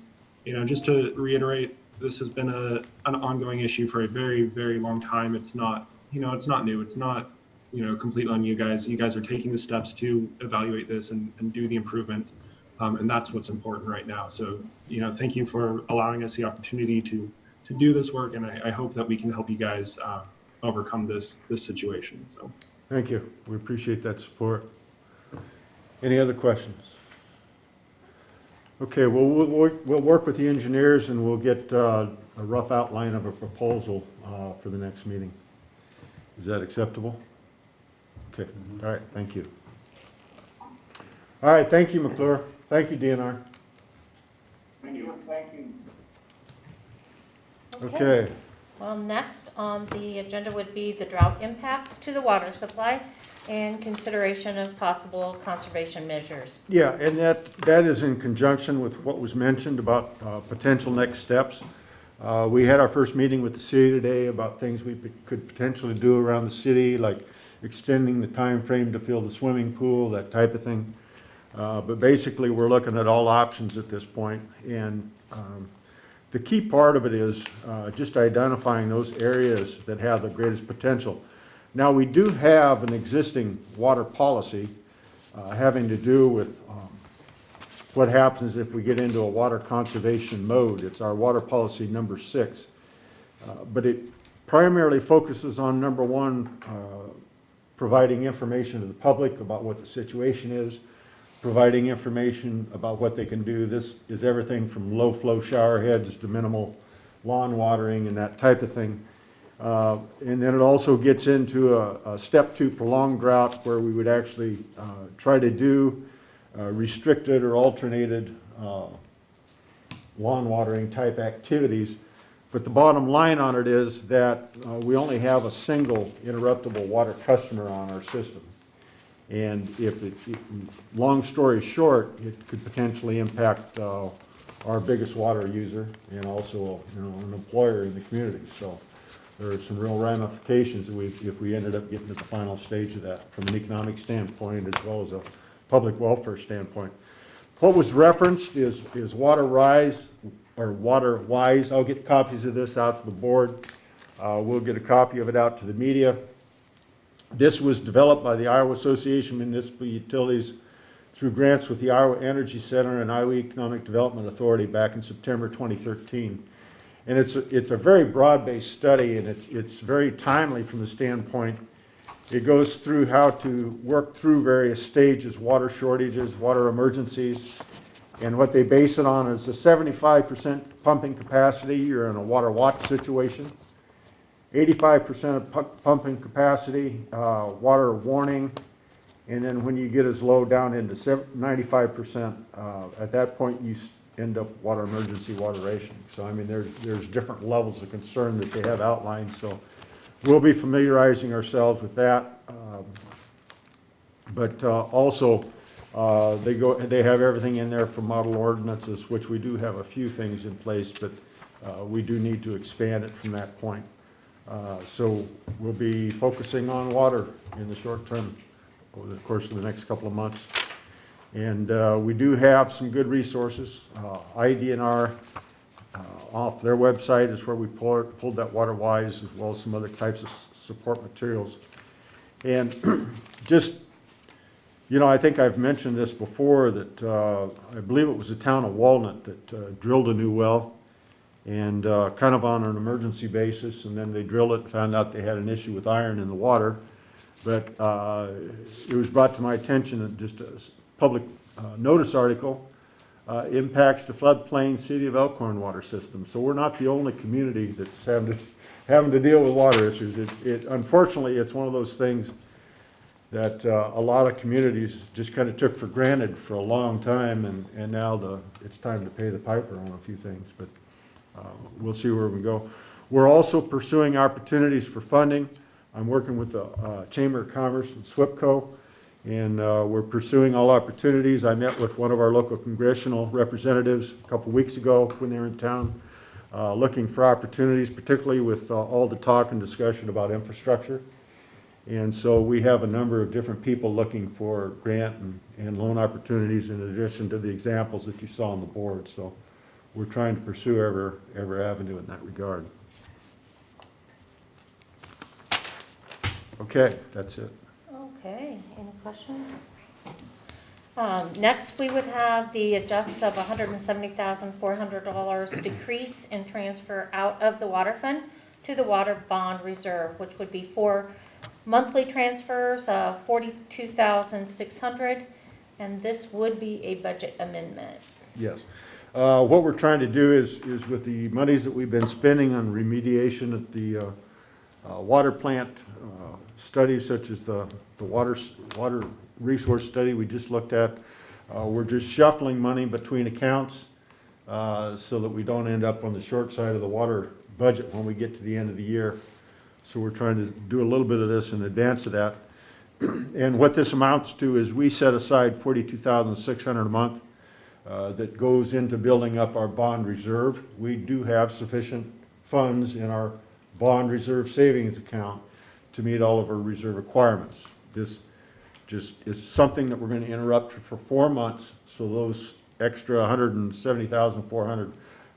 you know, just to reiterate, this has been an ongoing issue for a very, very long time. It's not, you know, it's not new. It's not, you know, completely on you guys. You guys are taking the steps to evaluate this and do the improvements. And that's what's important right now. So, you know, thank you for allowing us the opportunity to do this work. And I hope that we can help you guys overcome this situation. So Thank you. We appreciate that support. Any other questions? Okay, well, we'll work with the engineers and we'll get a rough outline of a proposal for the next meeting. Is that acceptable? Okay, all right, thank you. All right, thank you, McClure. Thank you, DNR. Thank you. Thank you. Okay, Well, next on the agenda would be the drought impacts to the water supply and consideration of possible conservation measures. yeah, and that is in conjunction with what was mentioned about potential next steps. We had our first meeting with the city today about things we could potentially do around the city, like extending the time frame to fill the swimming pool, that type of thing. But basically, we're looking at all options at this point, and The key part of it is just identifying those areas that have the greatest potential. Now, we do have an existing water policy having to do with what happens if we get into a water conservation mode. It's our water policy number 6. But it primarily focuses on, number one, providing information to the public about what the situation is, providing information about what they can do. This is everything from low flow shower heads to minimal lawn watering and that type of thing. And then it also gets into a step 2 prolonged drought, where we would actually try to do restricted or alternated lawn watering type activities. But the bottom line on it is that we only have a single interruptible water customer on our system. And if long story short, it could potentially impact our biggest water user and also, an employer in the community. So there are some real ramifications if we ended up getting to the final stage of that from an economic standpoint as well as a public welfare standpoint. What was referenced is WaterWise. I'll get copies of this out to the board. We'll get a copy of it out to the media. This was developed by the Iowa Association of Municipal Utilities through grants with the Iowa Energy Center and Iowa Economic Development Authority back in September 2013. And it's a very broad-based study, and it's very timely from the standpoint. It goes through how to work through various stages, water shortages, water emergencies, and what they base it on is a 75% pumping capacity. You're in a water watch situation. 85% of pumping capacity, water warning, and then when you get as low down into 95%, at that point you end up water emergency water rationing. So I mean, there's different levels of concern that they have outlined. So we'll be familiarizing ourselves with that, but also they have everything in there for model ordinances, which we do have a few things in place, but we do need to expand it from that point. So we'll be focusing on water in the short term over the course of the next couple of months. And we do have some good resources. IDNR, off their website is where we pulled that WaterWise, as well as some other types of support materials. And just, I think I've mentioned this before, that I believe it was the town of Walnut that drilled a new well, and kind of on an emergency basis, and then they drilled it and found out they had an issue with iron in the water. But it was brought to my attention that just a public notice article impacts the floodplain City of Elkhorn water system. So we're not the only community that's having to deal with water issues. Unfortunately, it's one of those things that a lot of communities just kind of took for granted for a long time, and now it's time to pay the piper on a few things. But we'll see where we go. We're also pursuing opportunities for funding. I'm working with the Chamber of Commerce and SWPCO, and we're pursuing all opportunities. I met with one of our local congressional representatives a couple weeks ago when they were in town, looking for opportunities, particularly with all the talk and discussion about infrastructure. And so we have a number of different people looking for grant and loan opportunities in addition to the examples that you saw on the board. So we're trying to pursue every avenue in that regard. Okay, that's it. Okay, any questions? Next, we would have the adjust of $170,400 decrease in transfer out of the water fund to the water bond reserve, which would be for monthly transfers of $42,600, and this would be a budget amendment. Yes. What we're trying to do is with the monies that we've been spending on remediation at the water plant studies, such as the water resource study we just looked at, we're just shuffling money between accounts so that we don't end up on the short side of the water budget when we get to the end of the year. So we're trying to do a little bit of this in advance of that. And what this amounts to is we set aside $42,600 a month that goes into building up our bond reserve. We do have sufficient funds in our bond reserve savings account to meet all of our reserve requirements. This just is something that we're going to interrupt for 4 months, so those extra $170,400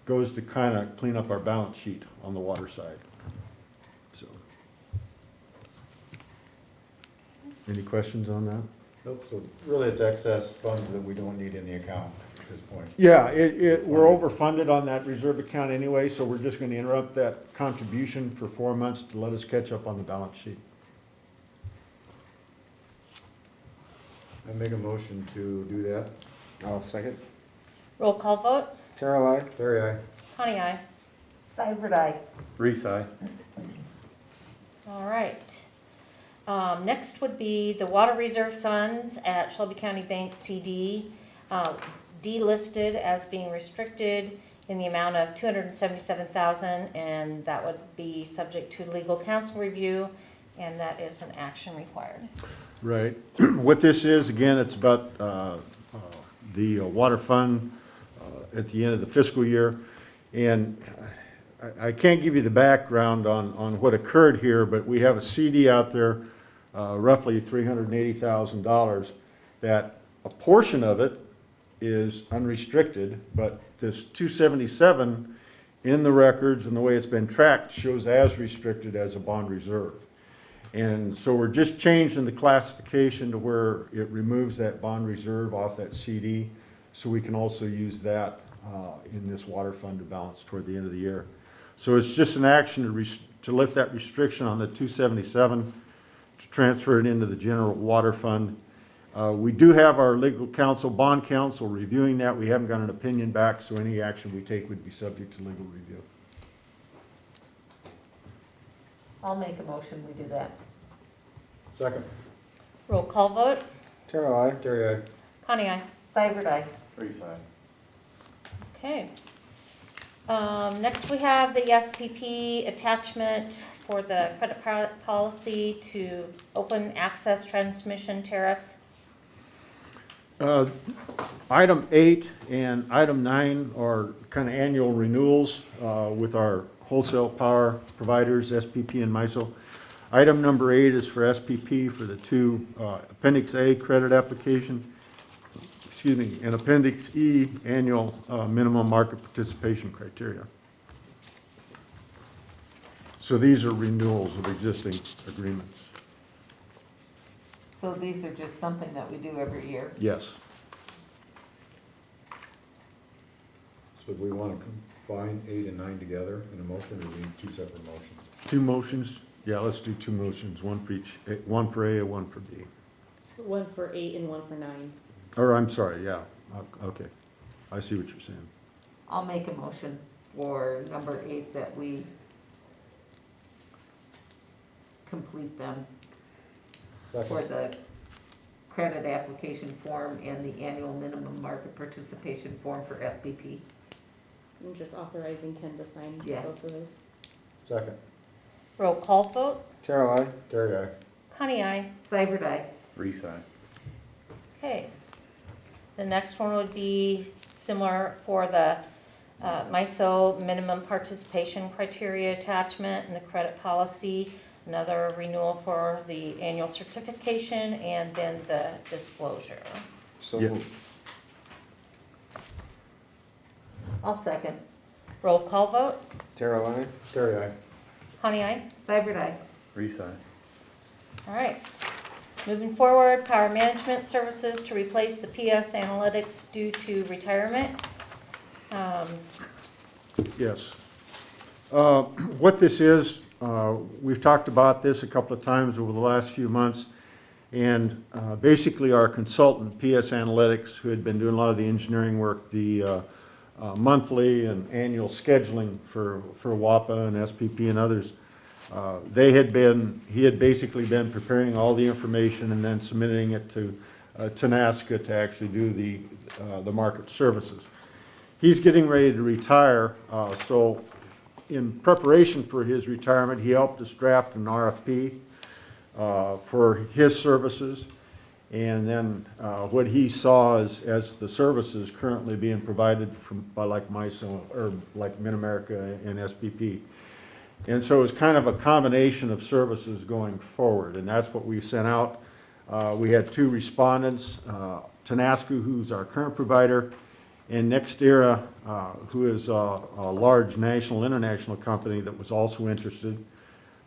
goes to kind of clean up our balance sheet on the water side. So, any questions on that? Nope, so really it's excess funds that we don't need in the account at this point. Yeah, we're overfunded on that reserve account anyway, so we're just gonna interrupt that contribution for 4 months to let us catch up on the balance sheet. I make a motion to do that. I'll second. Roll call vote. Terrell, I. Terry, aye. Connie, aye. Seibert, aye. Reese, aye. All right. Next would be the water reserve funds at Shelby County Bank CD, delisted as being restricted in the amount of $277,000, and that would be subject to legal counsel review, and that is an action required. Right. What this is, again, it's about the water fund at the end of the fiscal year. And I can't give you the background on what occurred here, but we have a CD out there, roughly $380,000, that a portion of it is unrestricted, but this 277 in the records and the way it's been tracked shows as restricted as a bond reserve. And so we're just changing the classification to where it removes that bond reserve off that CD, so we can also use that in this water fund to balance toward the end of the year. So it's just an action to lift that restriction on the 277, to transfer it into the general water fund. We do have our legal counsel, bond counsel, reviewing that. We haven't got an opinion back, so any action we take would be subject to legal review. I'll make a motion, we do that. Second. Roll call vote. Terrell, I. Terry, aye. Connie, aye. Seibert, aye. Reese, aye. Okay. Next we have the SPP attachment for the credit policy to open access transmission tariff. Item 8 and item 9 are kind of annual renewals with our wholesale power providers, SPP and MISO. Item number 8 is for SPP for the two Appendix A credit application, and Appendix E annual minimum market participation criteria. So these are renewals of existing agreements. So these are just something that we do every year? Yes. So do we want to combine 8 and 9 together in a motion, or do we need two separate motions? Two motions? Yeah, let's do two motions, one for each, one for A and one for B. One for 8 and one for 9. Or, I'm sorry, yeah, okay. I see what you're saying. I'll make a motion for number 8 that we complete them for Second. the credit application form and the annual minimum market participation form for SPP. I'm just authorizing Ken to sign Yeah. both of those. Second. Roll call vote. Terrell, I. Terry, aye. Connie, aye. Seibert, aye. Reese, aye. Okay. The next one would be similar for the MISO minimum participation criteria attachment and the credit policy. Another renewal for the annual certification and then the disclosure. So Yeah. moved. I'll second. Roll call vote. Terrell, I. Terry, aye. Connie, aye. Seibert, aye. Reese, aye. All right. Moving forward, power management services to replace the PS analytics due to retirement. Yes. What this is, we've talked about this a couple of times over the last few months, and basically our consultant, PS Analytics, who had been doing a lot of the engineering work, the monthly and annual scheduling for WAPA and SPP and others, he had basically been preparing all the information and then submitting it to TANASCA to actually do the market services. He's getting ready to retire, so in preparation for his retirement, he helped us draft an RFP for his services. And then what he saw as the services currently being provided by like MISO or like Mid-America and SPP. And so it's kind of a combination of services going forward, and that's what we sent out. We had two respondents, TANASCA, who's our current provider, And NextEra, who is a large national, international company that was also interested.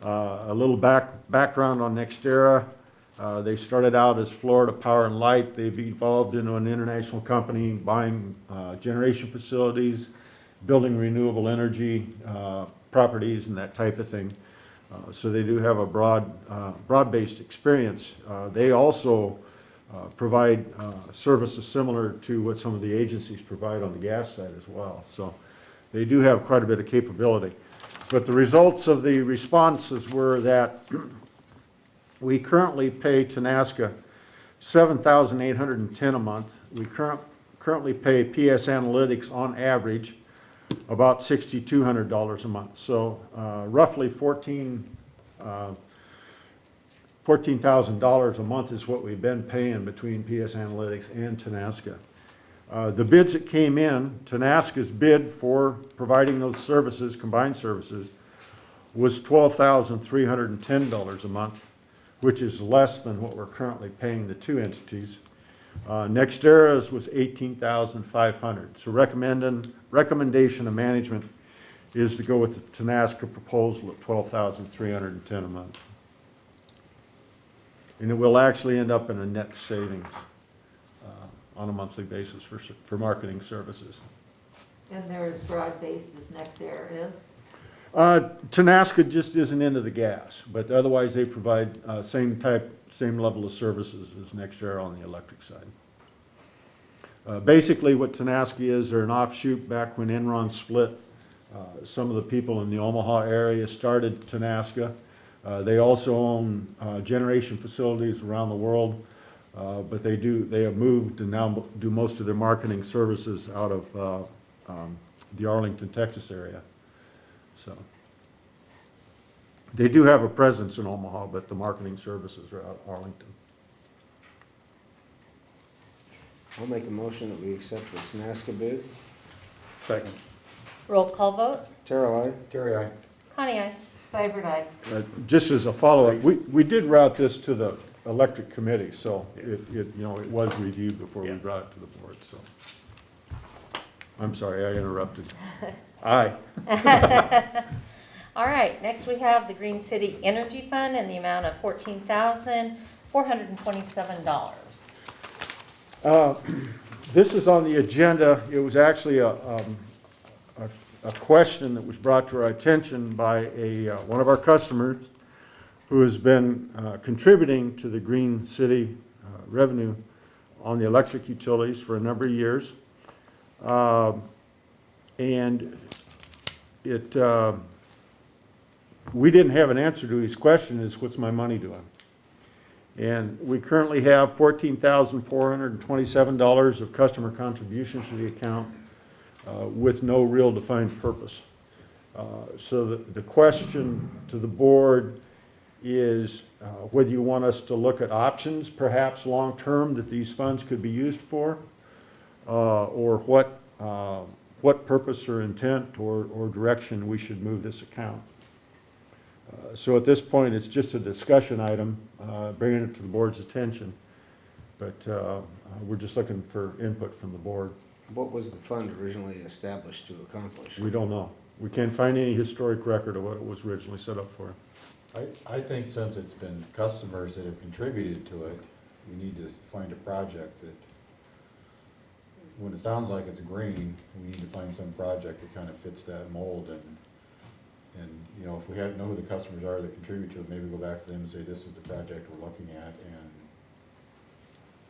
A little background on NextEra. They started out as Florida Power and Light. They've evolved into an international company buying generation facilities, building renewable energy properties and that type of thing. So they do have a broad-based experience. They also provide services similar to what some of the agencies provide on the gas side as well. So they do have quite a bit of capability. But the results of the responses were that we currently pay Tenaska $7,810 a month. We currently pay PS Analytics on average about $6,200 a month. So roughly $14,000 a month is what we've been paying between PS Analytics and Tenaska. The bids that came in, Tenaska's bid for providing those services, combined services, was $12,310 a month, which is less than what we're currently paying the two entities. NextEra's was $18,500. So recommendation of management is to go with the Tenaska proposal at $12,310 a month. And it will actually end up in a net savings on a monthly basis for marketing services. And they're as broad-based as NextEra is? Tenaska just isn't into the gas, but otherwise they provide same level of services as NextEra on the electric side. Basically what Tenaska is, they're an offshoot back when Enron split. Some of the people in the Omaha area started Tenaska. They also own generation facilities around the world, but they have moved and now do most of their marketing services out of the Arlington, Texas area. So they do have a presence in Omaha, but the marketing services are out of Arlington. I'll make a motion that we accept the Tenaska bid. Second. Roll call vote. Terrell, I. Terry, aye. Connie, aye. Seibert, aye. Just as a follow-up, we did route this to the electric committee, so it was reviewed before we brought it to the board, so. I'm sorry, I interrupted. Aye. All right, next we have the Green City Energy Fund in the amount of $14,427. This is on the agenda. It was actually a question that was brought to our attention by one of our customers who has been contributing to the Green City revenue on the electric utilities for a number of years. And we didn't have an answer to his question is, what's my money doing? And we currently have $14,427 of customer contributions to the account with no real defined purpose. So the question to the board is whether you want us to look at options, perhaps long-term, that these funds could be used for, or what purpose or intent or direction we should move this account. So at this point, it's just a discussion item, bringing it to the board's attention. But we're just looking for input from the board. What was the fund originally established to accomplish? We don't know. We can't find any historic record of what it was originally set up for. I think since it's been customers that have contributed to it, we need to find a project that, when it sounds like it's green, we need to find some project that kind of fits that mold. And if we know who the customers are that contribute to it, maybe go back to them and say, this is the project we're looking at, and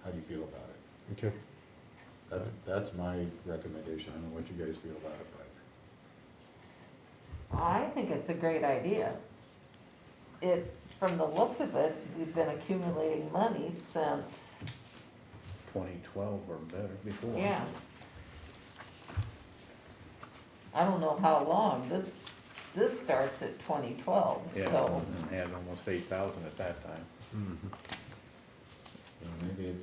how do you feel about it? Okay. That's my recommendation. I don't know what you guys feel about it, but. I think it's a great idea. From the looks of it, we've been accumulating money since, 2012 or better before. yeah. I don't know how long. This starts at 2012, Yeah, so. and had almost 8,000 at that time. Mm-hmm. So maybe we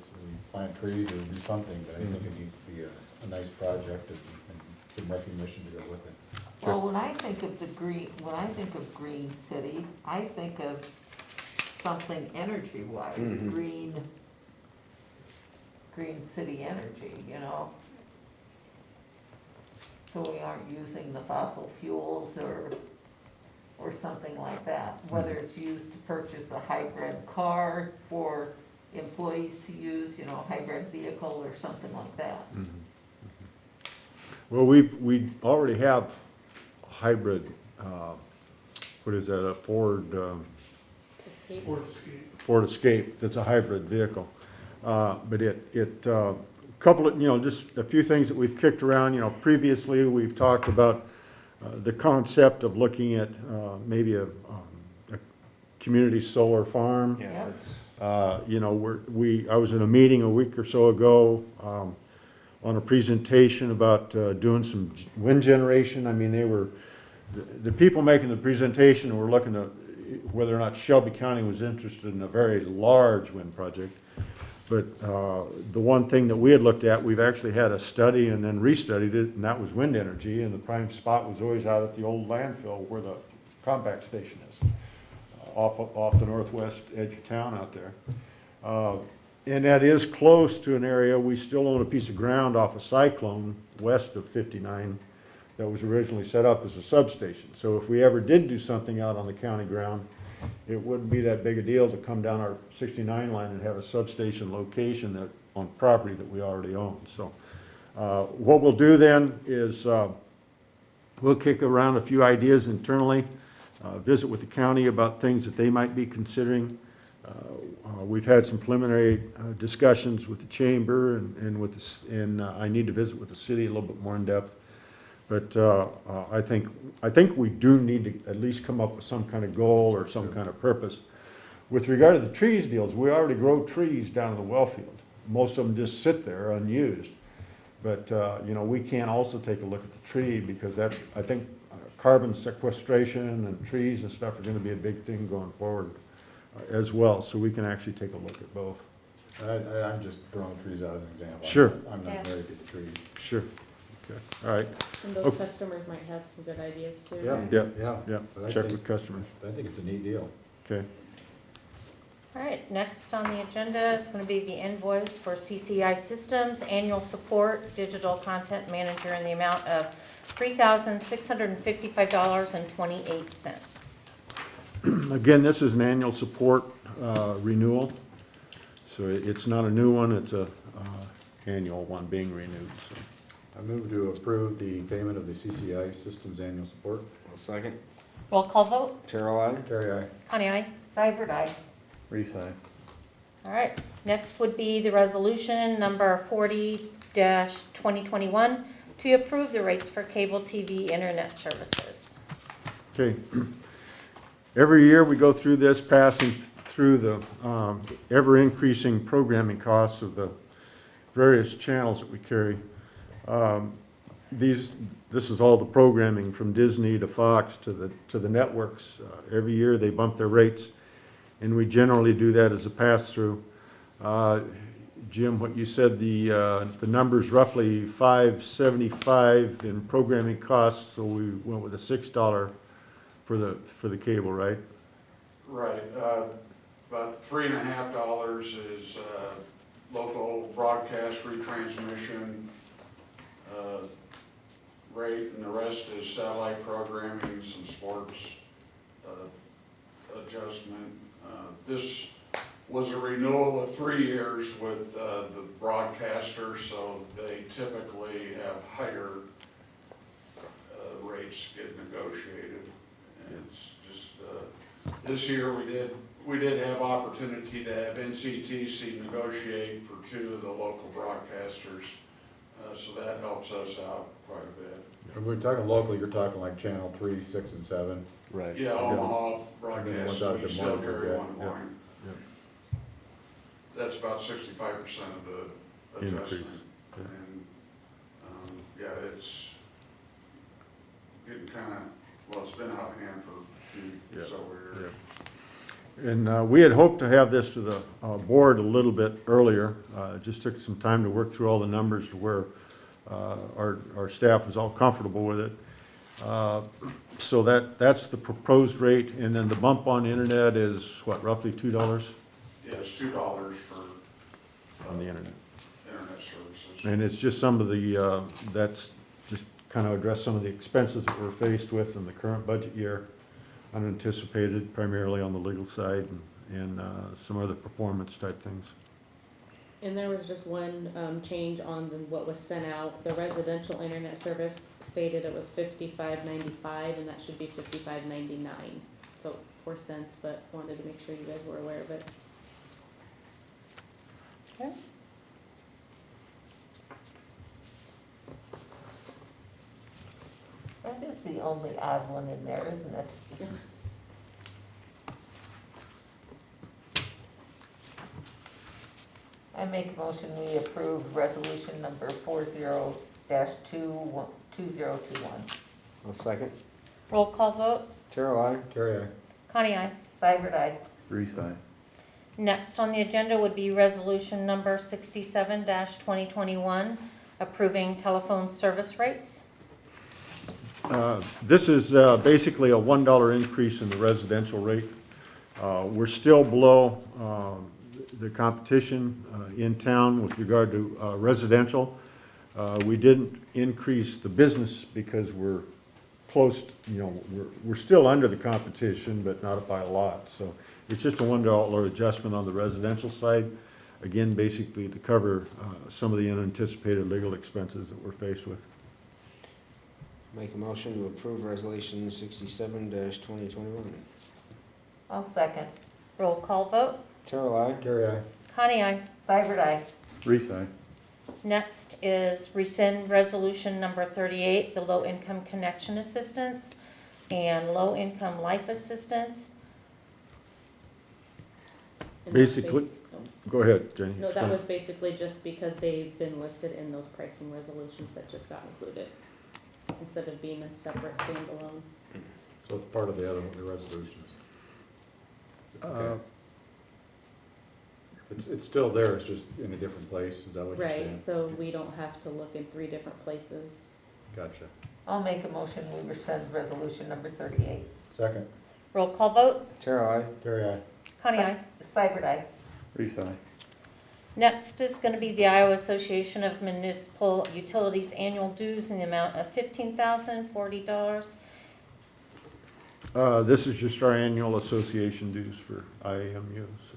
plant trees or do something, but I think it needs to be a nice project and some recognition to go with it. Well, when I think of Green City, I think of something energy-wise, green city energy, so we aren't using the fossil fuels or something like that. Whether it's used to purchase a hybrid car for employees to use, you know, a hybrid vehicle or something like that. Well, we already have a hybrid, what is that, a Ford, Escape. Ford Escape, that's a hybrid vehicle. But couple of, you know, just a few things that we've kicked around, you know, previously we've talked about the concept of looking at maybe a community solar farm. Yeah, that's, You know, I was in a meeting a week or so ago on a presentation about doing some wind generation. I mean, the people making the presentation were looking at whether or not Shelby County was interested in a very large wind project. But the one thing that we had looked at, we've actually had a study and then restudied it, and that was wind energy, and the prime spot was always out at the old landfill where the compact station is, off the northwest edge of town out there. And that is close to an area, we still own a piece of ground off of Cyclone, west of 59, that was originally set up as a substation. So if we ever did do something out on the county ground, it wouldn't be that big a deal to come down our 69 line and have a substation location on property that we already own. So what we'll do then is we'll kick around a few ideas internally, visit with the county about things that they might be considering. We've had some preliminary discussions with the chamber and I need to visit with the city a little bit more in depth. But I think we do need to at least come up with some kind of goal or some kind of purpose. With regard to the trees deals, we already grow trees down in the well field. Most of them just sit there unused. But, you know, we can also take a look at the tree because I think carbon sequestration and trees and stuff are going to be a big thing going forward as well. So we can actually take a look at both. I'm just throwing trees out as an example. Sure. I'm Yeah. not married to the trees. Sure. Okay. All right. And those customers might have some good ideas too. Yeah. Yeah. Yeah. But I Check think- with customers. I think it's a neat deal. Okay. All right, next on the agenda is going to be the invoice for CCI Systems Annual Support Digital Content Manager in the amount of $3,655.28. Again, this is an annual support renewal. So it's not a new one, it's a annual one being renewed. So. I move to approve the payment of the CCI Systems Annual Support. I'll second. Roll call vote. Terrell, I. Terry, aye. Connie, aye. Seibert, aye. Reese, aye. All right, next would be the resolution number 40-2021 to approve the rates for cable TV internet services. Okay. Every year we go through this, passing through the ever-increasing programming costs of the various channels that we carry. This is all the programming from Disney to Fox to the networks. Every year they bump their rates, and we generally do that as a pass-through. Jim, what you said, the number's roughly $5.75 in programming costs, so we went with a $6 for the cable, right? Right, about $3.50 is local broadcast retransmission rate, and the rest is satellite programming, some sports adjustment. This was a renewal of 3 years with the broadcaster, so they typically have higher rates get negotiated. And it's just, this year we did have opportunity to have NCTC negotiate for 2 of the local broadcasters, so that helps us out quite a bit. When we're talking local, you're talking like channel 3, 6, and 7. Right. Yeah, Omaha And then broadcast, ones out of we Des still Moines, carry yeah, one morning. yeah. That's about 65% of the Increase, adjustment. yeah. And, yeah, it's getting kind of, well, it's been out of hand for Yeah, several years. yeah. And we had hoped to have this to the board a little bit earlier. It just took some time to work through all the numbers to where our staff was all comfortable with it. So that's the proposed rate, and then the bump on internet is what, roughly $2 Yeah, it's $2 for on the internet? internet services. And it's just some of the, that's just kind of address some of the expenses that we're faced with in the current budget year, unanticipated, primarily on the legal side, and some other performance type things. And there was just one, change on what was sent out. The residential internet service stated it was $55.95, and that should be $55.99. So 4 cents, but wanted to make sure you guys were aware of it. Okay. That is the only odd one in there, isn't it? I make a motion we approve resolution number 40-2021. I'll second. Roll call vote. Terrell, I. Terry, aye. Connie, aye. Seibert, aye. Reese, aye. Next on the agenda would be resolution number 67-2021, approving telephone service rates. This is basically a $1 increase in the residential rate. We're still below the competition in town with regard to residential. We didn't increase the business because we're close, we're still under the competition, but not by a lot. So it's just a $1 adjustment on the residential side. Again, basically to cover some of the unanticipated legal expenses that we're faced with. Make a motion to approve resolution 67-2021. I'll second. Roll call vote. Terrell, I. Terry, aye. Connie, aye. Seibert, aye. Reese, aye. Next is rescind resolution number 38, the low-income connection assistance and low-income life assistance. And that's Basically, bas- go ahead, Jenny. No, that was basically just because they've been listed in those pricing resolutions that just got included, instead of being a separate standalone. So it's part of the other one, the resolutions. Okay. It's still there, it's just in a different place, is that what you're saying? Right, so we don't have to look in 3 different places. Gotcha. I'll make a motion we rescind resolution number 38. Second. Roll call vote. Terrell, I. Terry, aye. Connie, aye. Seibert, aye. Reese, aye. Next is going to be the Iowa Association of Municipal Utilities annual dues in the amount of $15,040. This is just our annual association dues for IAMU. So.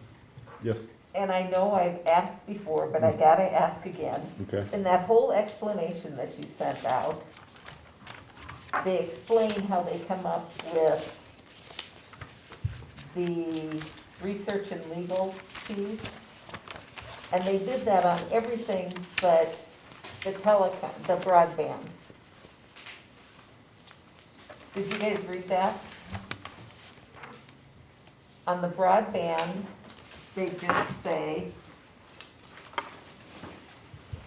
Yes, And I know I've asked before, but I gotta ask again. okay. In that whole explanation that you sent out, they explain how they come up with the research and legal fees. And they did that on everything but the the broadband. Did you guys read that? On the broadband, they just say,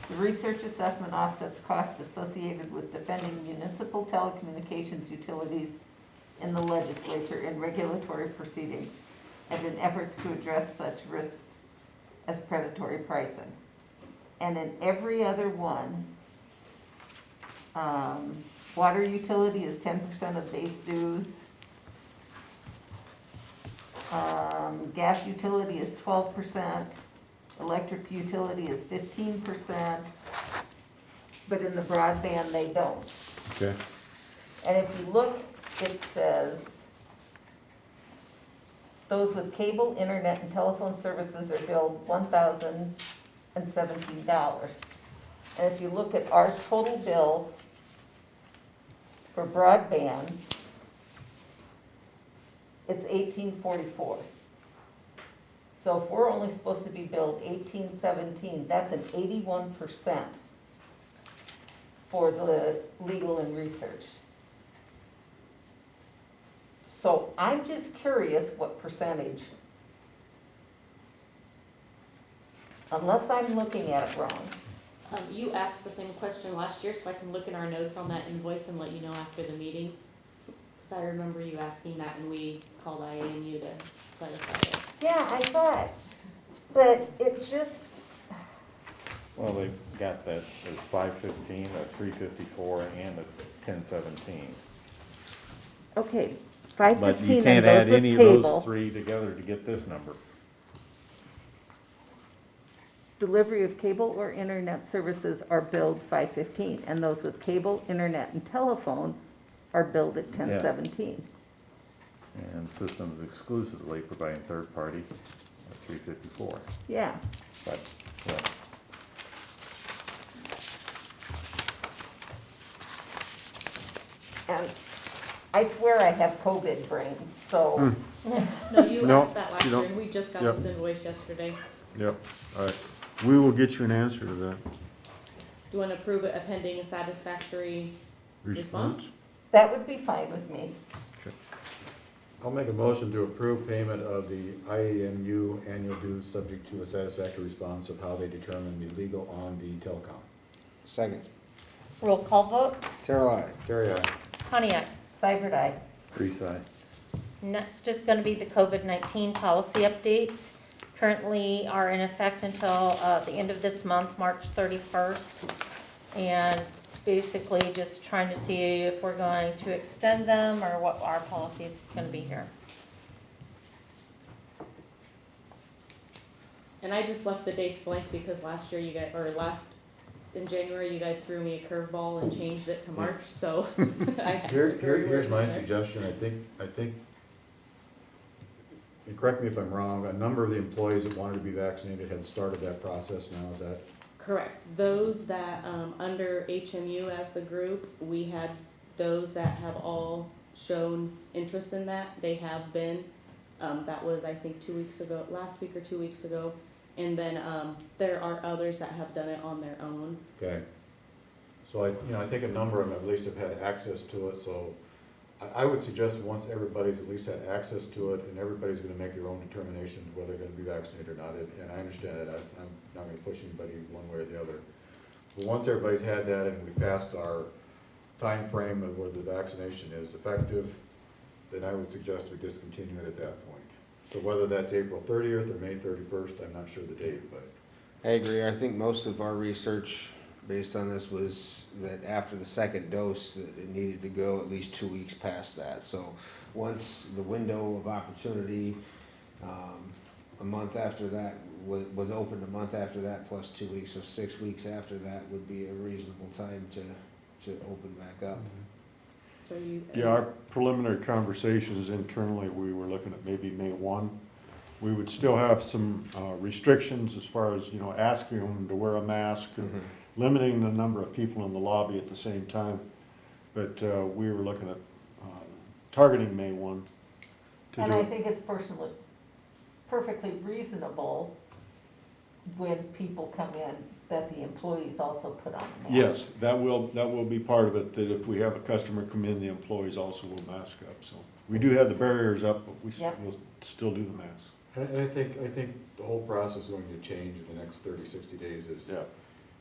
the research assessment offsets costs associated with defending municipal telecommunications utilities in the legislature in regulatory proceedings and in efforts to address such risks as predatory pricing. And in every other one, water utility is 10% of base dues. Gas utility is 12%, electric utility is 15%, but in the broadband, they don't. Okay. And if you look, it says, those with cable, internet, and telephone services are billed $1,017. And if you look at our total bill for broadband, it's $1,844. So if we're only supposed to be billed $1,817, that's an 81% for the legal and research. So I'm just curious what percentage, unless I'm looking at it wrong. You asked the same question last year, so I can look in our notes on that invoice and let you know after the meeting. Because I remember you asking that, and we called IAMU to clarify it. Yeah, I thought, but it just, Well, they got that, there's 515, a 354, and a 1017. okay, But you 515 can't and those add with any of those cable. three together to get this number. delivery of cable or internet services are billed 5:15, and those with cable, internet, and telephone are billed at 10:17. And systems exclusively providing third party at 354. Yeah, But, yeah. and I swear I have COVID brains, so. No, you No, asked that last you year, don't. and we just got Yep. this invoice yesterday. Yep, all right. We will get you an answer to that. Do you want to approve it pending a satisfactory response? That would be fine with me. I'll make a motion to approve payment of the IAMU annual dues subject to a satisfactory response of how they determine the legal on the telecom. Second. Roll call vote. Terrell, I. Carry on. Connie, aye. Cyber die. Reese, aye. Next is going to be the COVID-19 policy updates. Currently are in effect until the end of this month, March 31st. And basically just trying to see if we're going to extend them or what our policy is going to be here. And I just left the dates blank because last year you guys, in January, you guys threw me a curveball and changed it to March, so. I had to Here's my reword it. suggestion, I think, and correct me if I'm wrong, a number of the employees that wanted to be vaccinated had started that process now, is that? Correct. Those that, under HMU as the group, we had those that have all shown interest in that. They have been, that was, I think, 2 weeks ago, last week or 2 weeks ago. And then, there are others that have done it on their own. Okay. So I think a number of them at least have had access to it, so I would suggest once everybody's at least had access to it, and everybody's gonna make their own determinations whether they're gonna be vaccinated or not, and I understand that, I'm not gonna push anybody one way or the other. But once everybody's had that and we passed our time frame of where the vaccination is effective, then I would suggest we discontinue it at that point. So whether that's April 30th or May 31st, I'm not sure the date, but. I agree. I think most of our research based on this was that after the second dose, that it needed to go at least 2 weeks past that. So once the window of opportunity, a month after that was opened, a month after that plus 2 weeks, so 6 weeks after that would be a reasonable time to open back up. So you. Yeah, our preliminary conversations internally, we were looking at maybe May 1. We would still have some restrictions as far as, asking them to wear a mask and limiting the number of people in the lobby at the same time. But we were looking at targeting May 1 to And do I it. think it's perfectly reasonable when people come in, that the employees also put on a mask. Yes, that will be part of it, that if we have a customer come in, the employees also will mask up. So we do have the barriers up, but we Yep. will still do the mask. And I think the whole process is going to change in the next 30, 60 days as Yeah.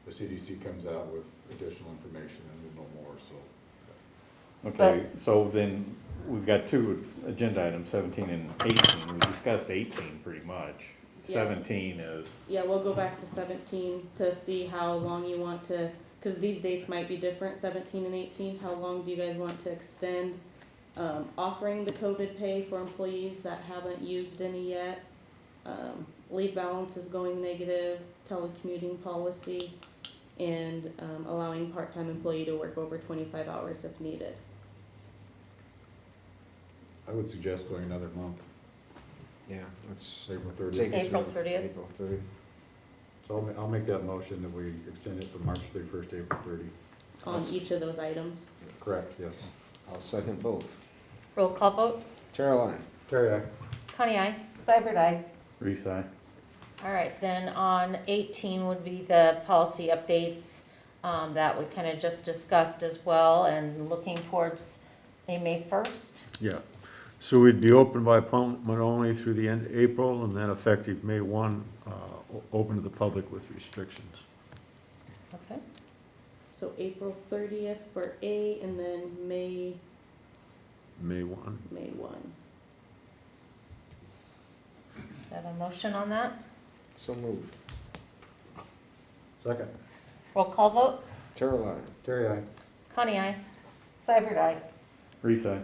the CDC comes out with additional information and we'll know more, so. Okay, so then we've got two agenda items, 17 and 18. We discussed 18 pretty much. Yes. 17 is, Yeah, we'll go back to 17 to see how long you want to, because these dates might be different, 17 and 18. How long do you guys want to extend offering the COVID pay for employees that haven't used any yet? Leave balance is going negative, telecommuting policy, and allowing part-time employee to work over 25 hours if needed. I would suggest going another month, Yeah, let's April take 30th. it April to 30th. April 30th. So I'll make that motion that we extend it from March 31st to April 30. On each of those items. Correct, yes. I'll second both. Roll call vote. Terrell, I. Carry on. Connie, aye. Cyber die. Reese, aye. All right, then on 18 would be the policy updates that we kind of just discussed as well, and looking towards a May 1st. Yeah, so we'd be open by appointment only through the end of April, and then effective May 1, open to the public with restrictions. Okay. So April 30th for A, and then May May 1. 1. Have a motion on that? So moved. Second. Roll call vote. Terrell, I. Carry on. Connie, aye. Cyber die. Reese, aye.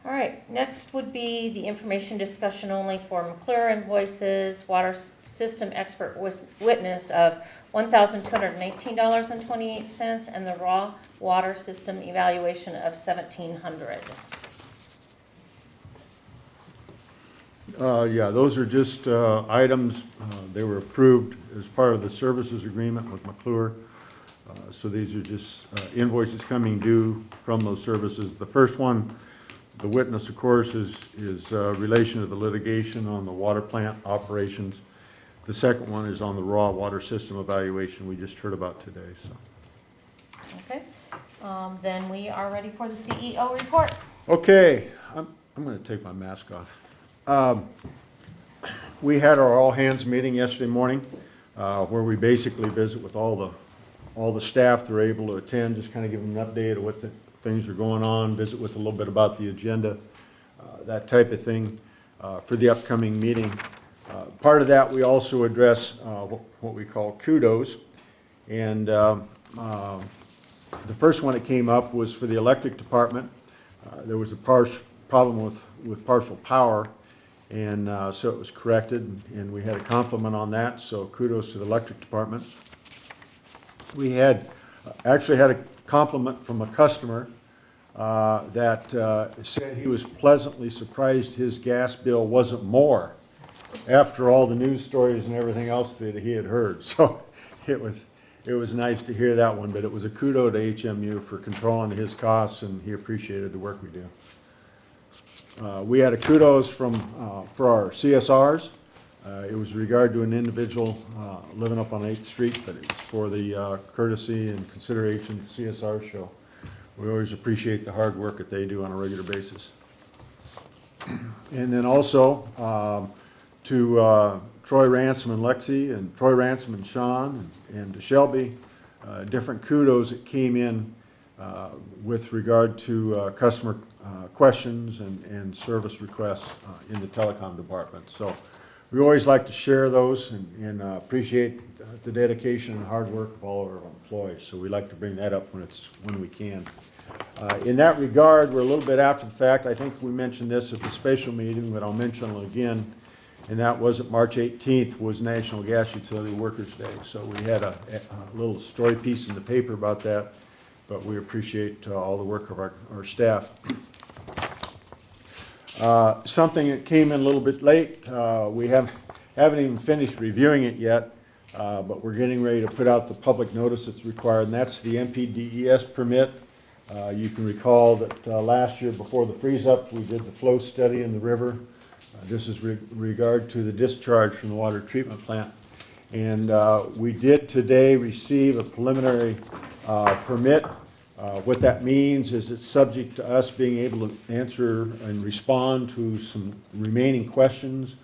All right, next would be the information discussion only for McClure invoices, water system expert witness of $1,219.28, and the raw water system evaluation of $1,700. Yeah, those are just items. They were approved as part of the services agreement with McClure. So these are just invoices coming due from those services. The first one, the witness, of course, is relation to the litigation on the water plant operations. The second one is on the raw water system evaluation we just heard about today. So. Okay, then we are ready for the CEO report. Okay, I'm going to take my mask off. We had our all-hands meeting yesterday morning where we basically visit with all the staff that are able to attend, just kind of give them an update of what the things are going on, visit with a little bit about the agenda, that type of thing for the upcoming meeting. Part of that, we also address what we call kudos. And the first one that came up was for the electric department. There was a problem with partial power, and so it was corrected, and we had a compliment on that, so kudos to the electric department. We had actually had a compliment from a customer that said he was pleasantly surprised his gas bill wasn't more after all the news stories and everything else that he had heard. So it was nice to hear that one, but it was a kudo to HMU for controlling his costs, and he appreciated the work we do. We had a kudos for our CSRs. It was regard to an individual living up on 8th Street, but it was for the courtesy and consideration of the CSR show. We always appreciate the hard work that they do on a regular basis. And then also to Troy Ransom and Lexi, and Troy Ransom and Sean, and to Shelby, different kudos that came in with regard to customer questions and service requests in the telecom department. So we always like to share those and appreciate the dedication and hard work of all of our employees. So we like to bring that up when we can. In that regard, we're a little bit after the fact. I think we mentioned this at the special meeting, but I'll mention it again. And that was that March 18th was National Gas Utility Workers Day. So we had a little story piece in the paper about that, but we appreciate all the work of our staff. Something that came in a little bit late, we haven't even finished reviewing it yet, but we're getting ready to put out the public notice that's required, and that's the MPDES permit. You can recall that last year before the freeze-up, we did the flow study in the river. This is regard to the discharge from the water treatment plant. And we did today receive a preliminary permit. What that means is it's subject to us being able to answer and respond to some remaining questions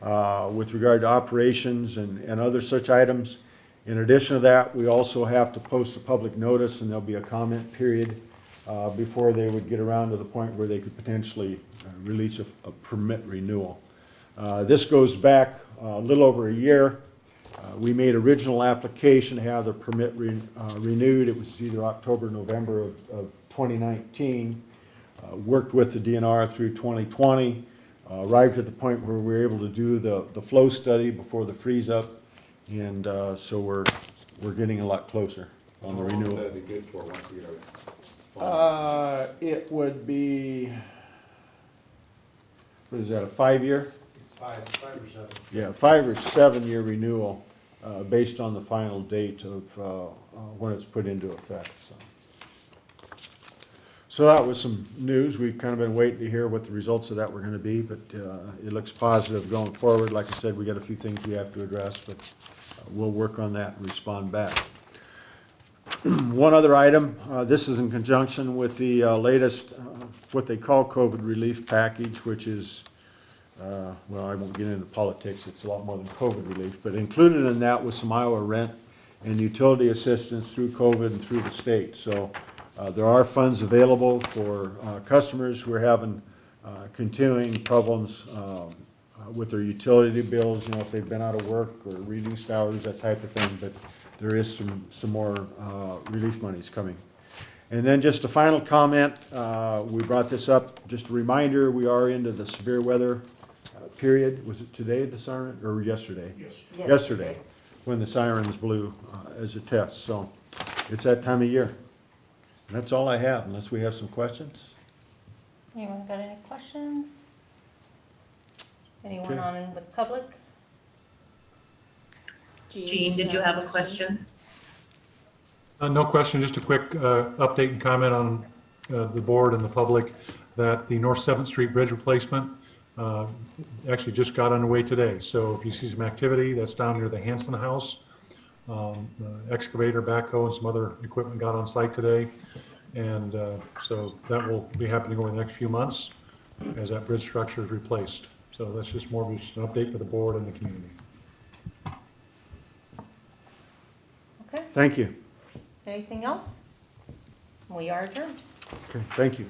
with regard to operations and other such items. In addition to that, we also have to post a public notice, and there'll be a comment period before they would get around to the point where they could potentially release a permit renewal. This goes back a little over a year. We made original application to have the permit renewed. It was either October, November of 2019. Worked with the DNR through 2020. Arrived at the point where we were able to do the flow study before the freeze up, and so we're getting a lot closer on the renewal. How long would that be good for once we get It would be, what is that, a 5-year? It's five or seven. Yeah, 5 or 7 year renewal based on the final date of when it's put into effect. So that was some news. We've kind of been waiting to hear what the results of that were going to be, but it looks positive going forward. Like I said, we got a few things we have to address, but we'll work on that and respond back. One other item, this is in conjunction with the latest, what they call COVID relief package, which is, well, I won't get into politics, it's a lot more than COVID relief, but included in that was some Iowa rent and utility assistance through COVID and through the state. So there are funds available for customers who are having continuing problems with their utility bills, you know, if they've been out of work or reduced hours, that type of thing, but there is some more relief monies coming. And then just a final comment, we brought this up, just a reminder, we are into the severe weather period. Was it today, the siren, or yesterday? Yesterday, when the sirens blew as a test. So it's that time of year. And that's all I have, unless we have some questions. Anyone got any questions? Anyone Okay. on in with public? Jean, did you have a question? No question, just a quick update and comment on the board and the public that the North 7th Street Bridge replacement actually just got underway today. So if you see some activity, that's down near the Hanson House. Excavator, backhoe, and some other equipment got on site today. And so that will be happening over the next few months as that bridge structure is replaced. So that's just more of just an update for the board and the community. Okay, Thank you. anything else? We are adjourned. Okay, thank you.